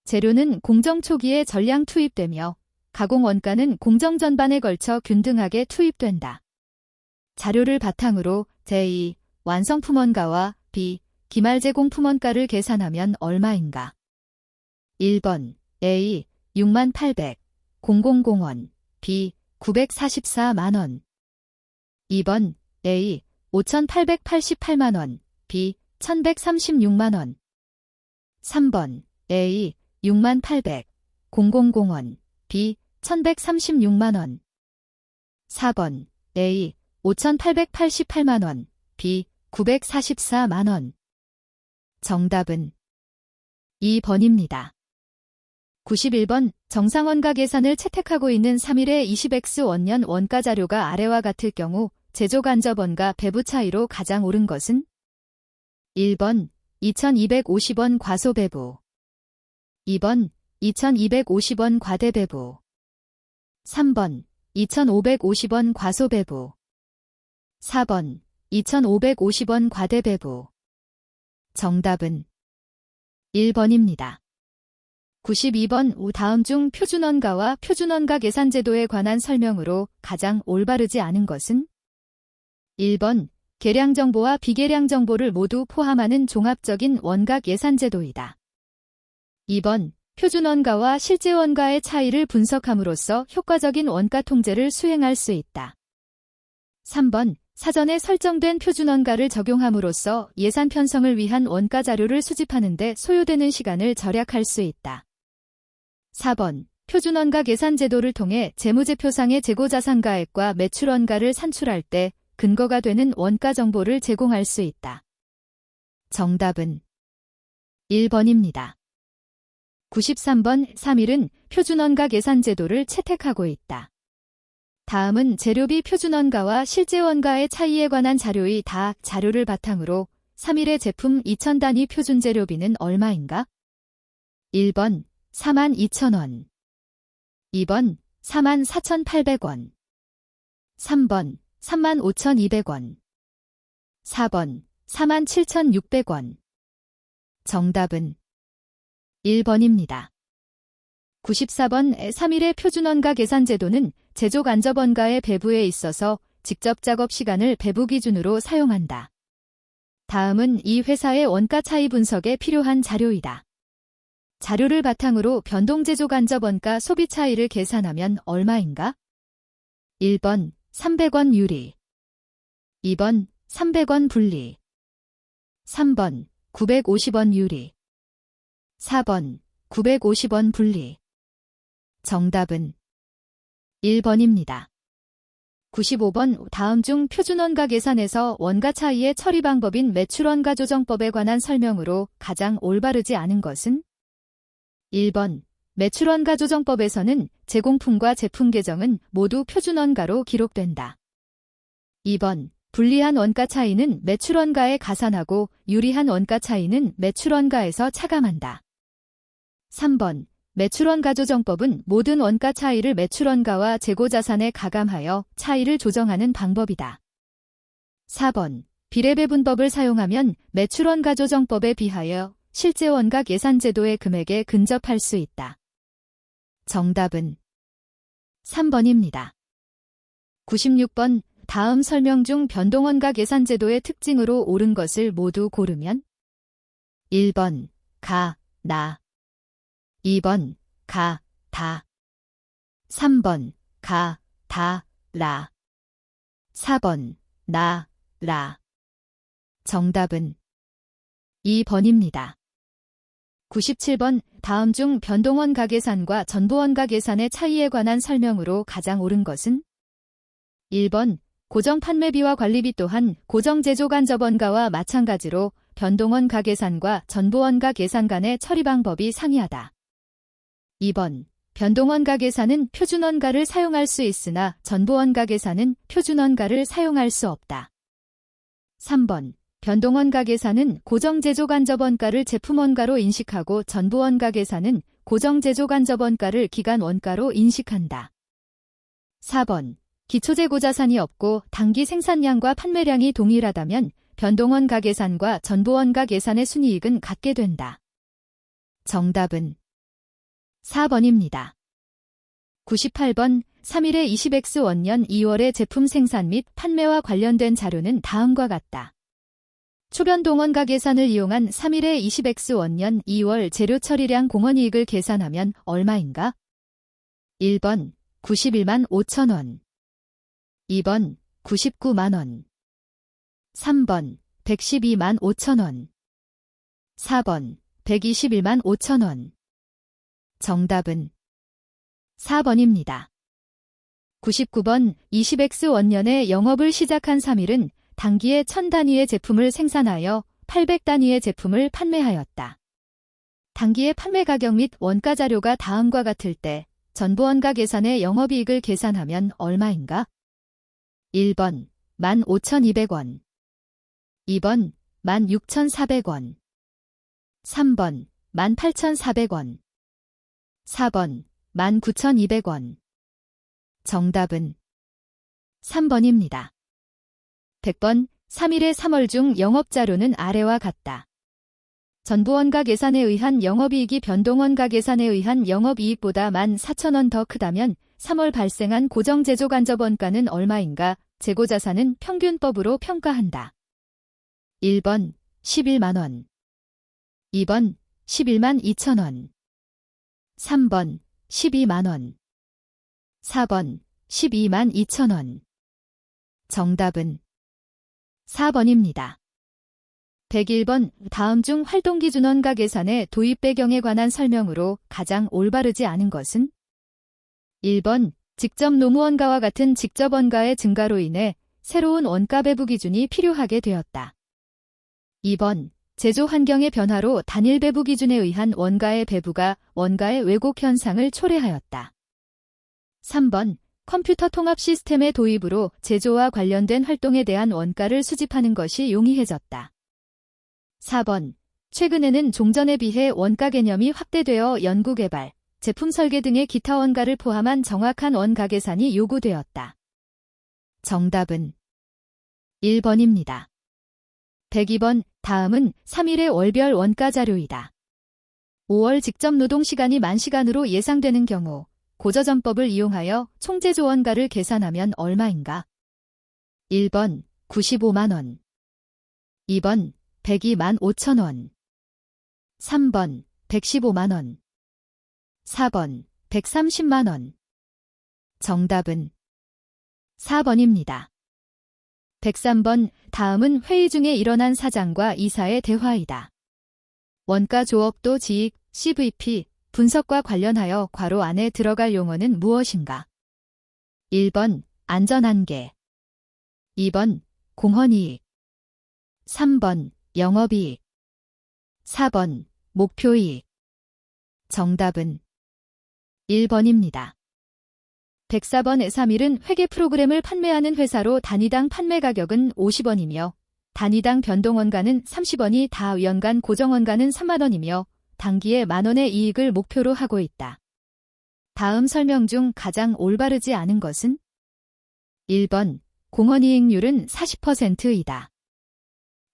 재료는 공정 초기에 전량 투입되며 가공원가는 공정 전반에 걸쳐 균등하게 투입된다. 자료를 바탕으로 제2 완성품원가와 B 기말제공품원가를 계산하면 얼마인가? 1번 A 68,000원, B 944만원. 2번 A 5,888만원, B 1,136만원. 3번 A 68,000원, B 1,136만원. 4번 A 5,888만원, B 944만원. 정답은 2번입니다. 91번 정상원가 계산을 채택하고 있는 3일의 20X 원년 원가 자료가 아래와 같을 경우 제조간접원가 배부 차이로 가장 옳은 것은? 1번 2,250원 과소배부, 2번 2,250원 과대배부, 3번 2,550원 과소배부, 4번 2,550원 과대배부. 정답은 1번입니다. 92번 다음 중 표준원가와 표준원가 계산제도에 관한 설명으로 가장 올바르지 않은 것은? 1번 계량정보와 비계량정보를 모두 포함하는 종합적인 원가 계산제도이다. 2번 표준원가와 실제원가의 차이를 분석함으로써 효과적인 원가 통제를 수행할 수 있다. 3번 사전에 설정된 표준원가를 적용함으로써 예산 편성을 위한 원가 자료를 수집하는 데 소요되는 시간을 절약할 수 있다. 4번 표준원가 계산 제도를 통해 재무제표상의 재고자산가액과 매출원가를 산출할 때 근거가 되는 원가 정보를 제공할 수 있다. 정답은 1번입니다. 93번 3일은 표준원가 계산 제도를 채택하고 있다. 다음은 재료비 표준원가와 실제원가의 차이에 관한 자료의 자료를 바탕으로 3일의 제품 2000단위 표준재료비는 얼마인가? 1번 42,000원, 2번 44,800원, 3번 35,200원, 4번 47,600원. 정답은 1번입니다. 94번 3일의 표준원가 계산제도는 제조간접원가의 배부에 있어서 직접 작업 시간을 배부 기준으로 사용한다. 다음은 이 회사의 원가 차이 분석에 필요한 자료이다. 자료를 바탕으로 변동제조간접원가 소비 차이를 계산하면 얼마인가? 1번 300원 유리, 2번 300원 분리, 3번 950원 유리, 4번 950원 분리. 정답은 1번입니다. 95번 다음 중 표준원가 계산에서 원가 차이의 처리 방법인 매출원가 조정법에 관한 설명으로 가장 올바르지 않은 것은? 1번 매출원가 조정법에서는 제공품과 제품 계정은 모두 표준원가로 기록된다. 2번 불리한 원가 차이는 매출원가에 가산하고 유리한 원가 차이는 매출원가에서 차감한다. 3번 매출원가 조정법은 모든 원가 차이를 매출원가와 재고자산에 가감하여 차이를 조정하는 방법이다. 4번 비례배분법을 사용하면 매출원가 조정법에 비하여 실제원가 계산제도의 금액에 근접할 수 있다. 정답은 3번입니다. 96번 다음 설명 중 변동원가 계산제도의 특징으로 옳은 것을 모두 고르면 1번 가, 나, 2번 가, 다, 3번 가, 다, 라, 4번 나, 라. 정답은 2번입니다. 97번 다음 중 변동원가 계산과 전부원가 계산의 차이에 관한 설명으로 가장 옳은 것은? 1번 고정 판매비와 관리비 또한 고정 제조간접원가와 마찬가지로 변동원가 계산과 전부원가 계산 간의 처리 방법이 상이하다. 2번 변동원가 계산은 표준원가를 사용할 수 있으나 전부원가 계산은 표준원가를 사용할 수 없다. 3번 변동원가 계산은 고정 제조간접원가를 제품원가로 인식하고 전부원가 계산은 고정 제조간접원가를 기간원가로 인식한다. 4번 기초재고자산이 없고 단기 생산량과 판매량이 동일하다면 변동원가 계산과 전부원가 계산의 순이익은 같게 된다. 정답은 4번입니다. 98번 3일의 20X 원년 2월의 제품 생산 및 판매와 관련된 자료는 다음과 같다. 초변동원가 계산을 이용한 3일의 20X 원년 2월 재료 처리량 공원이익을 계산하면 얼마인가? 1번 91만 5천 원, 2번 99만 원, 3번 112만 5천 원, 4번 121만 5천 원. 정답은 4번입니다. 99번 20X 원년에 영업을 시작한 3일은 단기에 1000단위의 제품을 생산하여 800단위의 제품을 판매하였다. 단기의 판매 가격 및 원가 자료가 다음과 같을 때 전부원가 계산의 영업이익을 계산하면 얼마인가? 1번 15,200원, 2번 16,400원, 3번 18,400원, 4번 19,200원. 정답은 3번입니다. 100번 3일의 3월 중 영업자료는 아래와 같다. 전부원가 계산에 의한 영업이익이 변동원가 계산에 의한 영업이익보다 14,000원 더 크다면 3월 발생한 고정제조간접원가는 얼마인가? 재고자산은 평균법으로 평가한다. 1번 11만원, 2번 11만 2천원, 3번 12만원, 4번 12만 2천원. 정답은 4번입니다. 101번 다음 중 활동기준원가 계산의 도입 배경에 관한 설명으로 가장 올바르지 않은 것은? 1번 직접 노무원가와 같은 직접원가의 증가로 인해 새로운 원가 배부 기준이 필요하게 되었다. 2번 제조 환경의 변화로 단일 배부 기준에 의한 원가의 배부가 원가의 왜곡 현상을 초래하였다. 3번 컴퓨터 통합 시스템의 도입으로 제조와 관련된 활동에 대한 원가를 수집하는 것이 용이해졌다. 4번. 최근에는 종전에 비해 원가 개념이 확대되어 연구개발, 제품 설계 등의 기타 원가를 포함한 정확한 원가 계산이 요구되었다. 정답은 1번입니다. 102번. 다음은 3일의 월별 원가 자료이다. 5월 직접 노동 시간이 만 시간으로 예상되는 경우 고저점법을 이용하여 총 제조 원가를 계산하면 얼마인가? 1번 95만 원, 2번 102만 5천 원, 3번 115만 원, 4번 130만 원. 정답은 4번입니다. 103번. 다음은 회의 중에 일어난 사장과 이사의 대화이다. 원가 조업도 지익, CVP, 분석과 관련하여 괄호 안에 들어갈 용어는 무엇인가? 1번 안전한계, 2번 공헌이익, 3번 영업이익, 4번 목표이익. 정답은 1번입니다. 104번. 3일은 회계 프로그램을 판매하는 회사로 단위당 판매 가격은 50원이며 단위당 변동원가는 30원이 다 연간 고정원가는 3만 원이며 단기에 만 원의 이익을 목표로 하고 있다. 다음 설명 중 가장 올바르지 않은 것은? 1번 공헌이익률은 40%이다.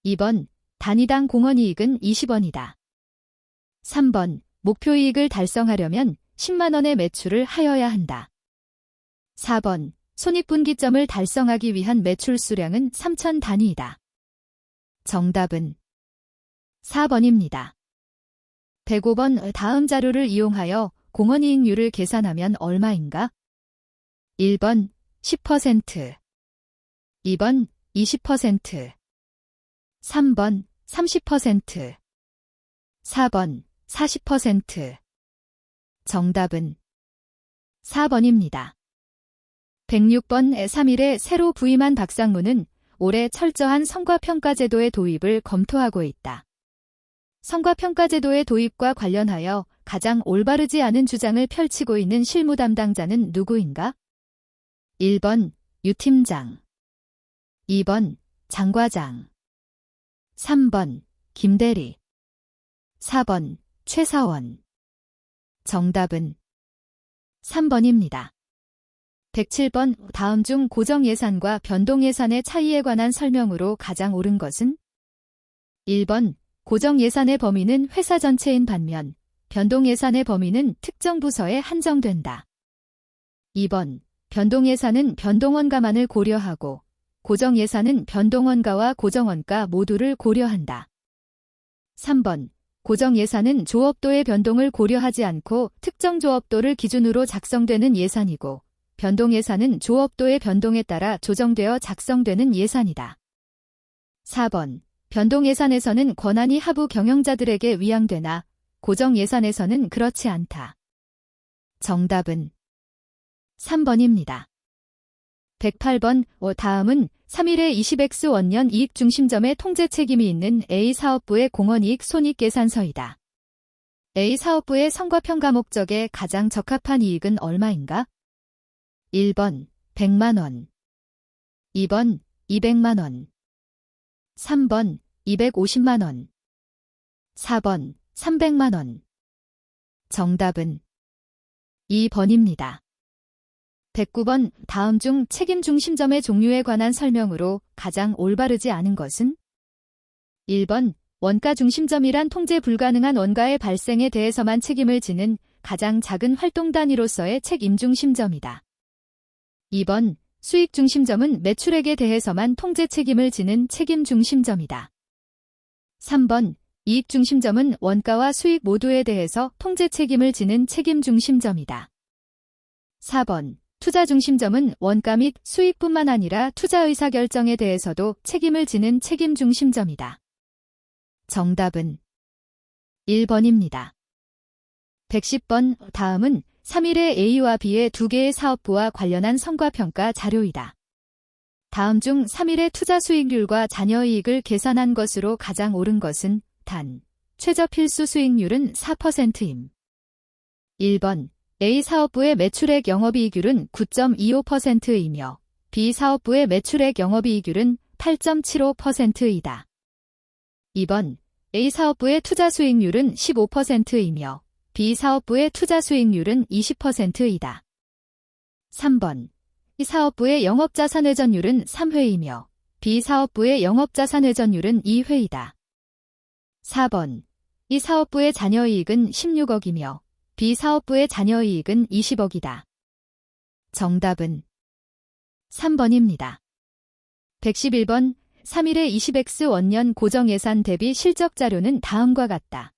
2번 단위당 공헌이익은 20원이다. 3번 목표이익을 달성하려면 10만 원의 매출을 하여야 한다. 4번 손익분기점을 달성하기 위한 매출 수량은 3천 단위이다. 정답은 4번입니다. 105번. 다음 자료를 이용하여 공헌이익률을 계산하면 얼마인가? 1번 10%, 2번 20%, 3번 30%, 4번 40%. 정답은 4번입니다. 106번. 3일에 새로 부임한 박상무는 올해 철저한 성과평가제도의 도입을 검토하고 있다. 성과평가제도의 도입과 관련하여 가장 올바르지 않은 주장을 펼치고 있는 실무 담당자는 누구인가? 1번 유 팀장, 2번 장 과장, 3번 김 대리, 4번 최 사원. 정답은 3번입니다. 107번. 다음 중 고정예산과 변동예산의 차이에 관한 설명으로 가장 옳은 것은? 1번 고정예산의 범위는 회사 전체인 반면 변동예산의 범위는 특정 부서에 한정된다. 2번 변동예산은 변동원가만을 고려하고 고정예산은 변동원가와 고정원가 모두를 고려한다. 3번 고정예산은 조업도의 변동을 고려하지 않고 특정 조업도를 기준으로 작성되는 예산이고 변동예산은 조업도의 변동에 따라 조정되어 작성되는 예산이다. 4번 변동예산에서는 권한이 하부 경영자들에게 위양되나 고정예산에서는 그렇지 않다. 정답은 3번입니다. 108번. 다음은 3일의 20X 원년 이익 중심점의 통제 책임이 있는 A사업부의 공헌이익 손익계산서이다. A사업부의 성과평가 목적에 가장 적합한 이익은 얼마인가? 1번 100만 원, 2번 200만 원, 3번 250만 원, 4번 300만 원. 정답은 2번입니다. 109번. 다음 중 책임 중심점의 종류에 관한 설명으로 가장 올바르지 않은 것은? 1번 원가 중심점이란 통제 불가능한 원가의 발생에 대해서만 책임을 지는 가장 작은 활동 단위로서의 책임 중심점이다. 2번 수익 중심점은 매출액에 대해서만 통제 책임을 지는 책임 중심점이다. 3번 이익 중심점은 원가와 수익 모두에 대해서 통제 책임을 지는 책임 중심점이다. 4번 투자 중심점은 원가 및 수익뿐만 아니라 투자 의사 결정에 대해서도 책임을 지는 책임 중심점이다. 정답은 1번입니다. 110번. 다음은 3일의 A와 B의 두 개의 사업부와 관련한 성과평가 자료이다. 다음 중 3일의 투자 수익률과 잔여이익을 계산한 것으로 가장 옳은 것은 단, 최저 필수 수익률은 4%임. 1번 A 사업부의 매출액 영업이익률은 9.25%이며 B 사업부의 매출액 영업이익률은 8.75%이다. 2번 A 사업부의 투자 수익률은 15%이며 B 사업부의 투자 수익률은 20%이다. 3번 이 사업부의 영업자산 회전율은 3회이며 B 사업부의 영업자산 회전율은 2회이다. 4번 이 사업부의 잔여이익은 16억이며 B 사업부의 잔여이익은 20억이다. 정답은 3번입니다. 111번 3일의 20X 원년 고정예산 대비 실적 자료는 다음과 같다.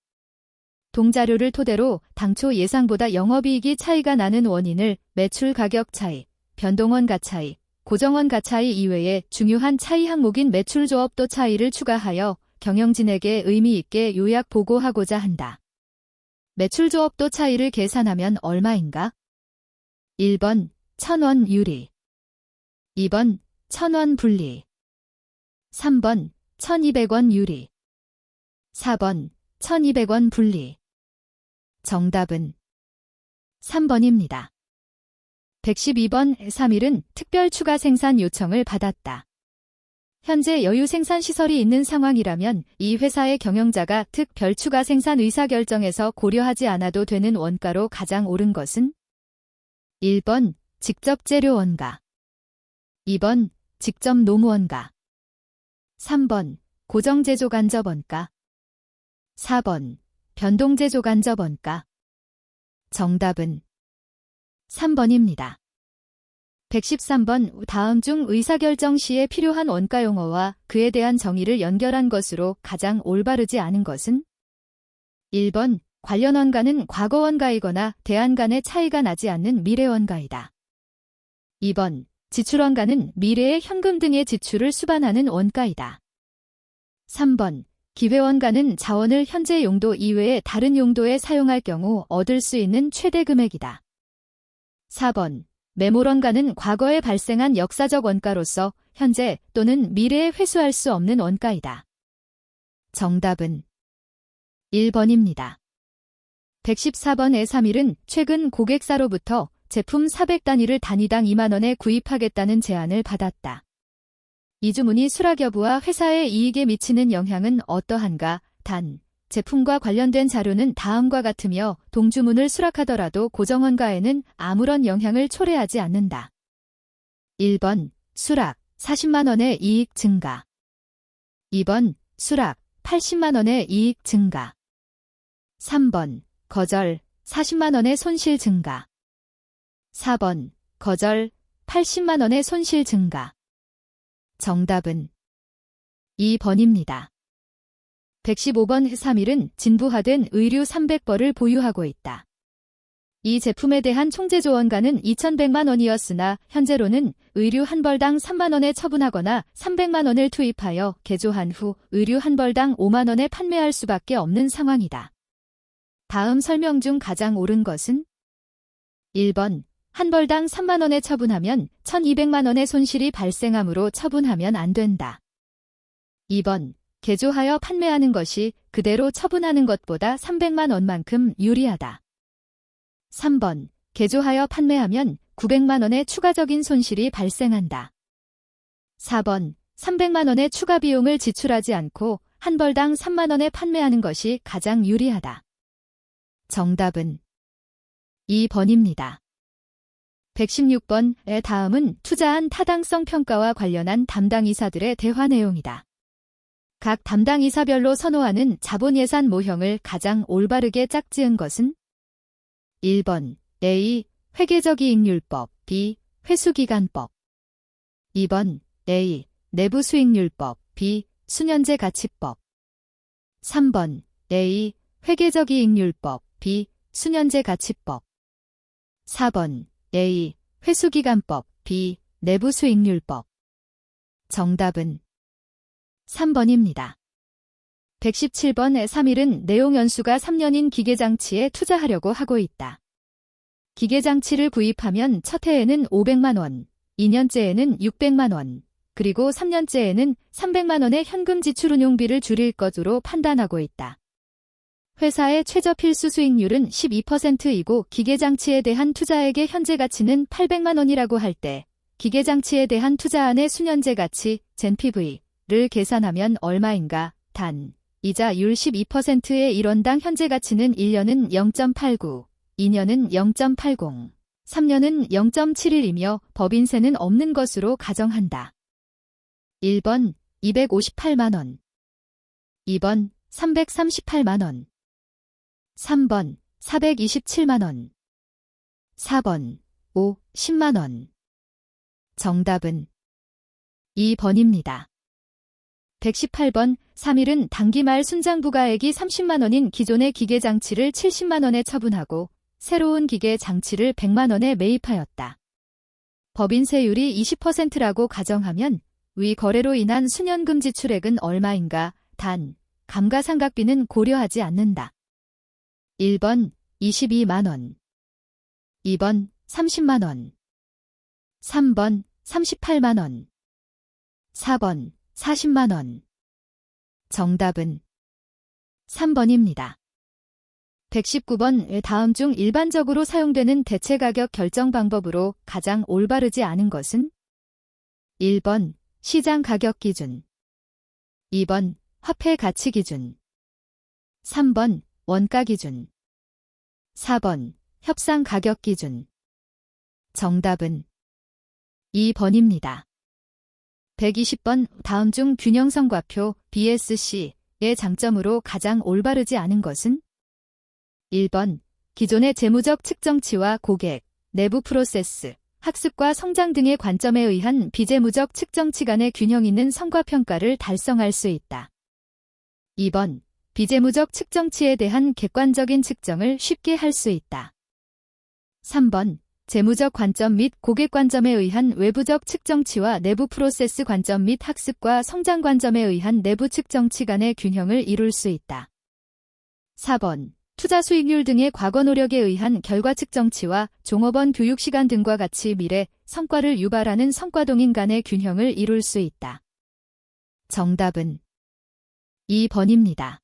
동자료를 토대로 당초 예상보다 영업이익이 차이가 나는 원인을 매출 가격 차이, 변동원가 차이, 고정원가 차이 이외에 중요한 차이 항목인 매출 조업도 차이를 추가하여 경영진에게 의미 있게 요약 보고하고자 한다. 매출 조업도 차이를 계산하면 얼마인가? 1번 1,000원 유리 2번 1,000원 분리 3번 1,200원 유리 4번 1,200원 분리 정답은 3번입니다. 112번 3일은 특별 추가 생산 요청을 받았다. 현재 여유 생산 시설이 있는 상황이라면 이 회사의 경영자가 특별 추가 생산 의사결정에서 고려하지 않아도 되는 원가로 가장 옳은 것은 1번 직접 재료 원가 2번 직접 노무 원가 3번 고정 제조 간접 원가 4번 변동 제조 간접 원가 정답은 3번입니다. 113번 다음 중 의사결정 시에 필요한 원가 용어와 그에 대한 정의를 연결한 것으로 가장 올바르지 않은 것은 1번 관련 원가는 과거 원가이거나 대안 간의 차이가 나지 않는 미래 원가이다. 2번 지출 원가는 미래의 현금 등의 지출을 수반하는 원가이다. 3번 기회 원가는 자원을 현재 용도 이외의 다른 용도에 사용할 경우 얻을 수 있는 최대 금액이다. 4번 매몰 원가는 과거에 발생한 역사적 원가로서 현재 또는 미래에 회수할 수 없는 원가이다. 정답은 1번입니다. 114번의 3일은 최근 고객사로부터 제품 400단위를 단위당 2만원에 구입하겠다는 제안을 받았다. 이 주문이 수락 여부와 회사의 이익에 미치는 영향은 어떠한가? 단, 제품과 관련된 자료는 다음과 같으며 동주문을 수락하더라도 고정원가에는 아무런 영향을 초래하지 않는다. 1번 수락 40만원의 이익 증가 2번 수락 80만원의 이익 증가 3번 거절 40만원의 손실 증가 4번 거절 80만원의 손실 증가 정답은 2번입니다. 115번 3일은 진부화된 의류 300벌을 보유하고 있다. 이 제품에 대한 총제조 원가는 2,100만 원이었으나 현재로는 의류 한 벌당 3만 원에 처분하거나 300만 원을 투입하여 개조한 후 의류 한 벌당 5만 원에 판매할 수밖에 없는 상황이다. 다음 설명 중 가장 옳은 것은 1번 한 벌당 3만 원에 처분하면 1,200만 원의 손실이 발생하므로 처분하면 안 된다. 2번 개조하여 판매하는 것이 그대로 처분하는 것보다 300만 원만큼 유리하다. 3번 개조하여 판매하면 900만 원의 추가적인 손실이 발생한다. 4번 300만 원의 추가 비용을 지출하지 않고 한 벌당 3만 원에 판매하는 것이 가장 유리하다. 정답은 2번입니다. 116번의 다음은 투자한 타당성 평가와 관련한 담당이사들의 대화 내용이다. 각 담당이사별로 선호하는 자본예산 모형을 가장 올바르게 짝지은 것은 1번 A. 회계적이익률법 B. 회수기간법 2번 A. 내부수익률법 B. 수년제 가치법 3번 A. 회계적이익률법 B. 수년제 가치법 4번 A. 회수기간법 B. 내부수익률법 정답은 3번입니다. 117번의 3일은 내용 연수가 3년인 기계장치에 투자하려고 하고 있다. 기계장치를 구입하면 첫 해에는 500만 원, 2년째에는 600만 원, 그리고 3년째에는 300만 원의 현금 지출 운용비를 줄일 것으로 판단하고 있다. 회사의 최저 필수 수익률은 12%이고 기계장치에 대한 투자액의 현재 가치는 800만 원이라고 할 때 기계장치에 대한 투자안의 수년제 가치 (ZNPV)를 계산하면 얼마인가? 단, 이자율 12%의 1원당 현재 가치는 1년은 0.89, 2년은 0.80, 3년은 0.71이며 법인세는 없는 것으로 가정한다. 1번 258만 원, 2번 338만 원, 3번 427만 원, 4번 10만 원. 정답은 2번입니다. 118번 3일은 당기말 순장부가액이 30만 원인 기존의 기계장치를 70만 원에 처분하고 새로운 기계장치를 100만 원에 매입하였다. 법인세율이 20%라고 가정하면 위 거래로 인한 수년금 지출액은 얼마인가? 단, 감가상각비는 고려하지 않는다. 1번 22만 원, 2번 30만 원, 3번 38만 원, 4번 40만 원. 정답은 3번입니다. 119번 다음 중 일반적으로 사용되는 대체가격 결정 방법으로 가장 올바르지 않은 것은? 1번 시장가격 기준, 2번 화폐 가치 기준, 3번 원가 기준, 4번 협상 가격 기준. 정답은 2번입니다. 120번 다음 중 균형성과표 BSC의 장점으로 가장 올바르지 않은 것은? 1번 기존의 재무적 측정치와 고객, 내부 프로세스, 학습과 성장 등의 관점에 의한 비재무적 측정치 간의 균형 있는 성과평가를 달성할 수 있다. 2번 비재무적 측정치에 대한 객관적인 측정을 쉽게 할 수 있다. 3번 재무적 관점 및 고객 관점에 의한 외부적 측정치와 내부 프로세스 관점 및 학습과 성장 관점에 의한 내부 측정치 간의 균형을 이룰 수 있다. 4번 투자 수익률 등의 과거 노력에 의한 결과 측정치와 종업원 교육 시간 등과 같이 미래 성과를 유발하는 성과동인 간의 균형을 이룰 수 있다. 정답은 2번입니다.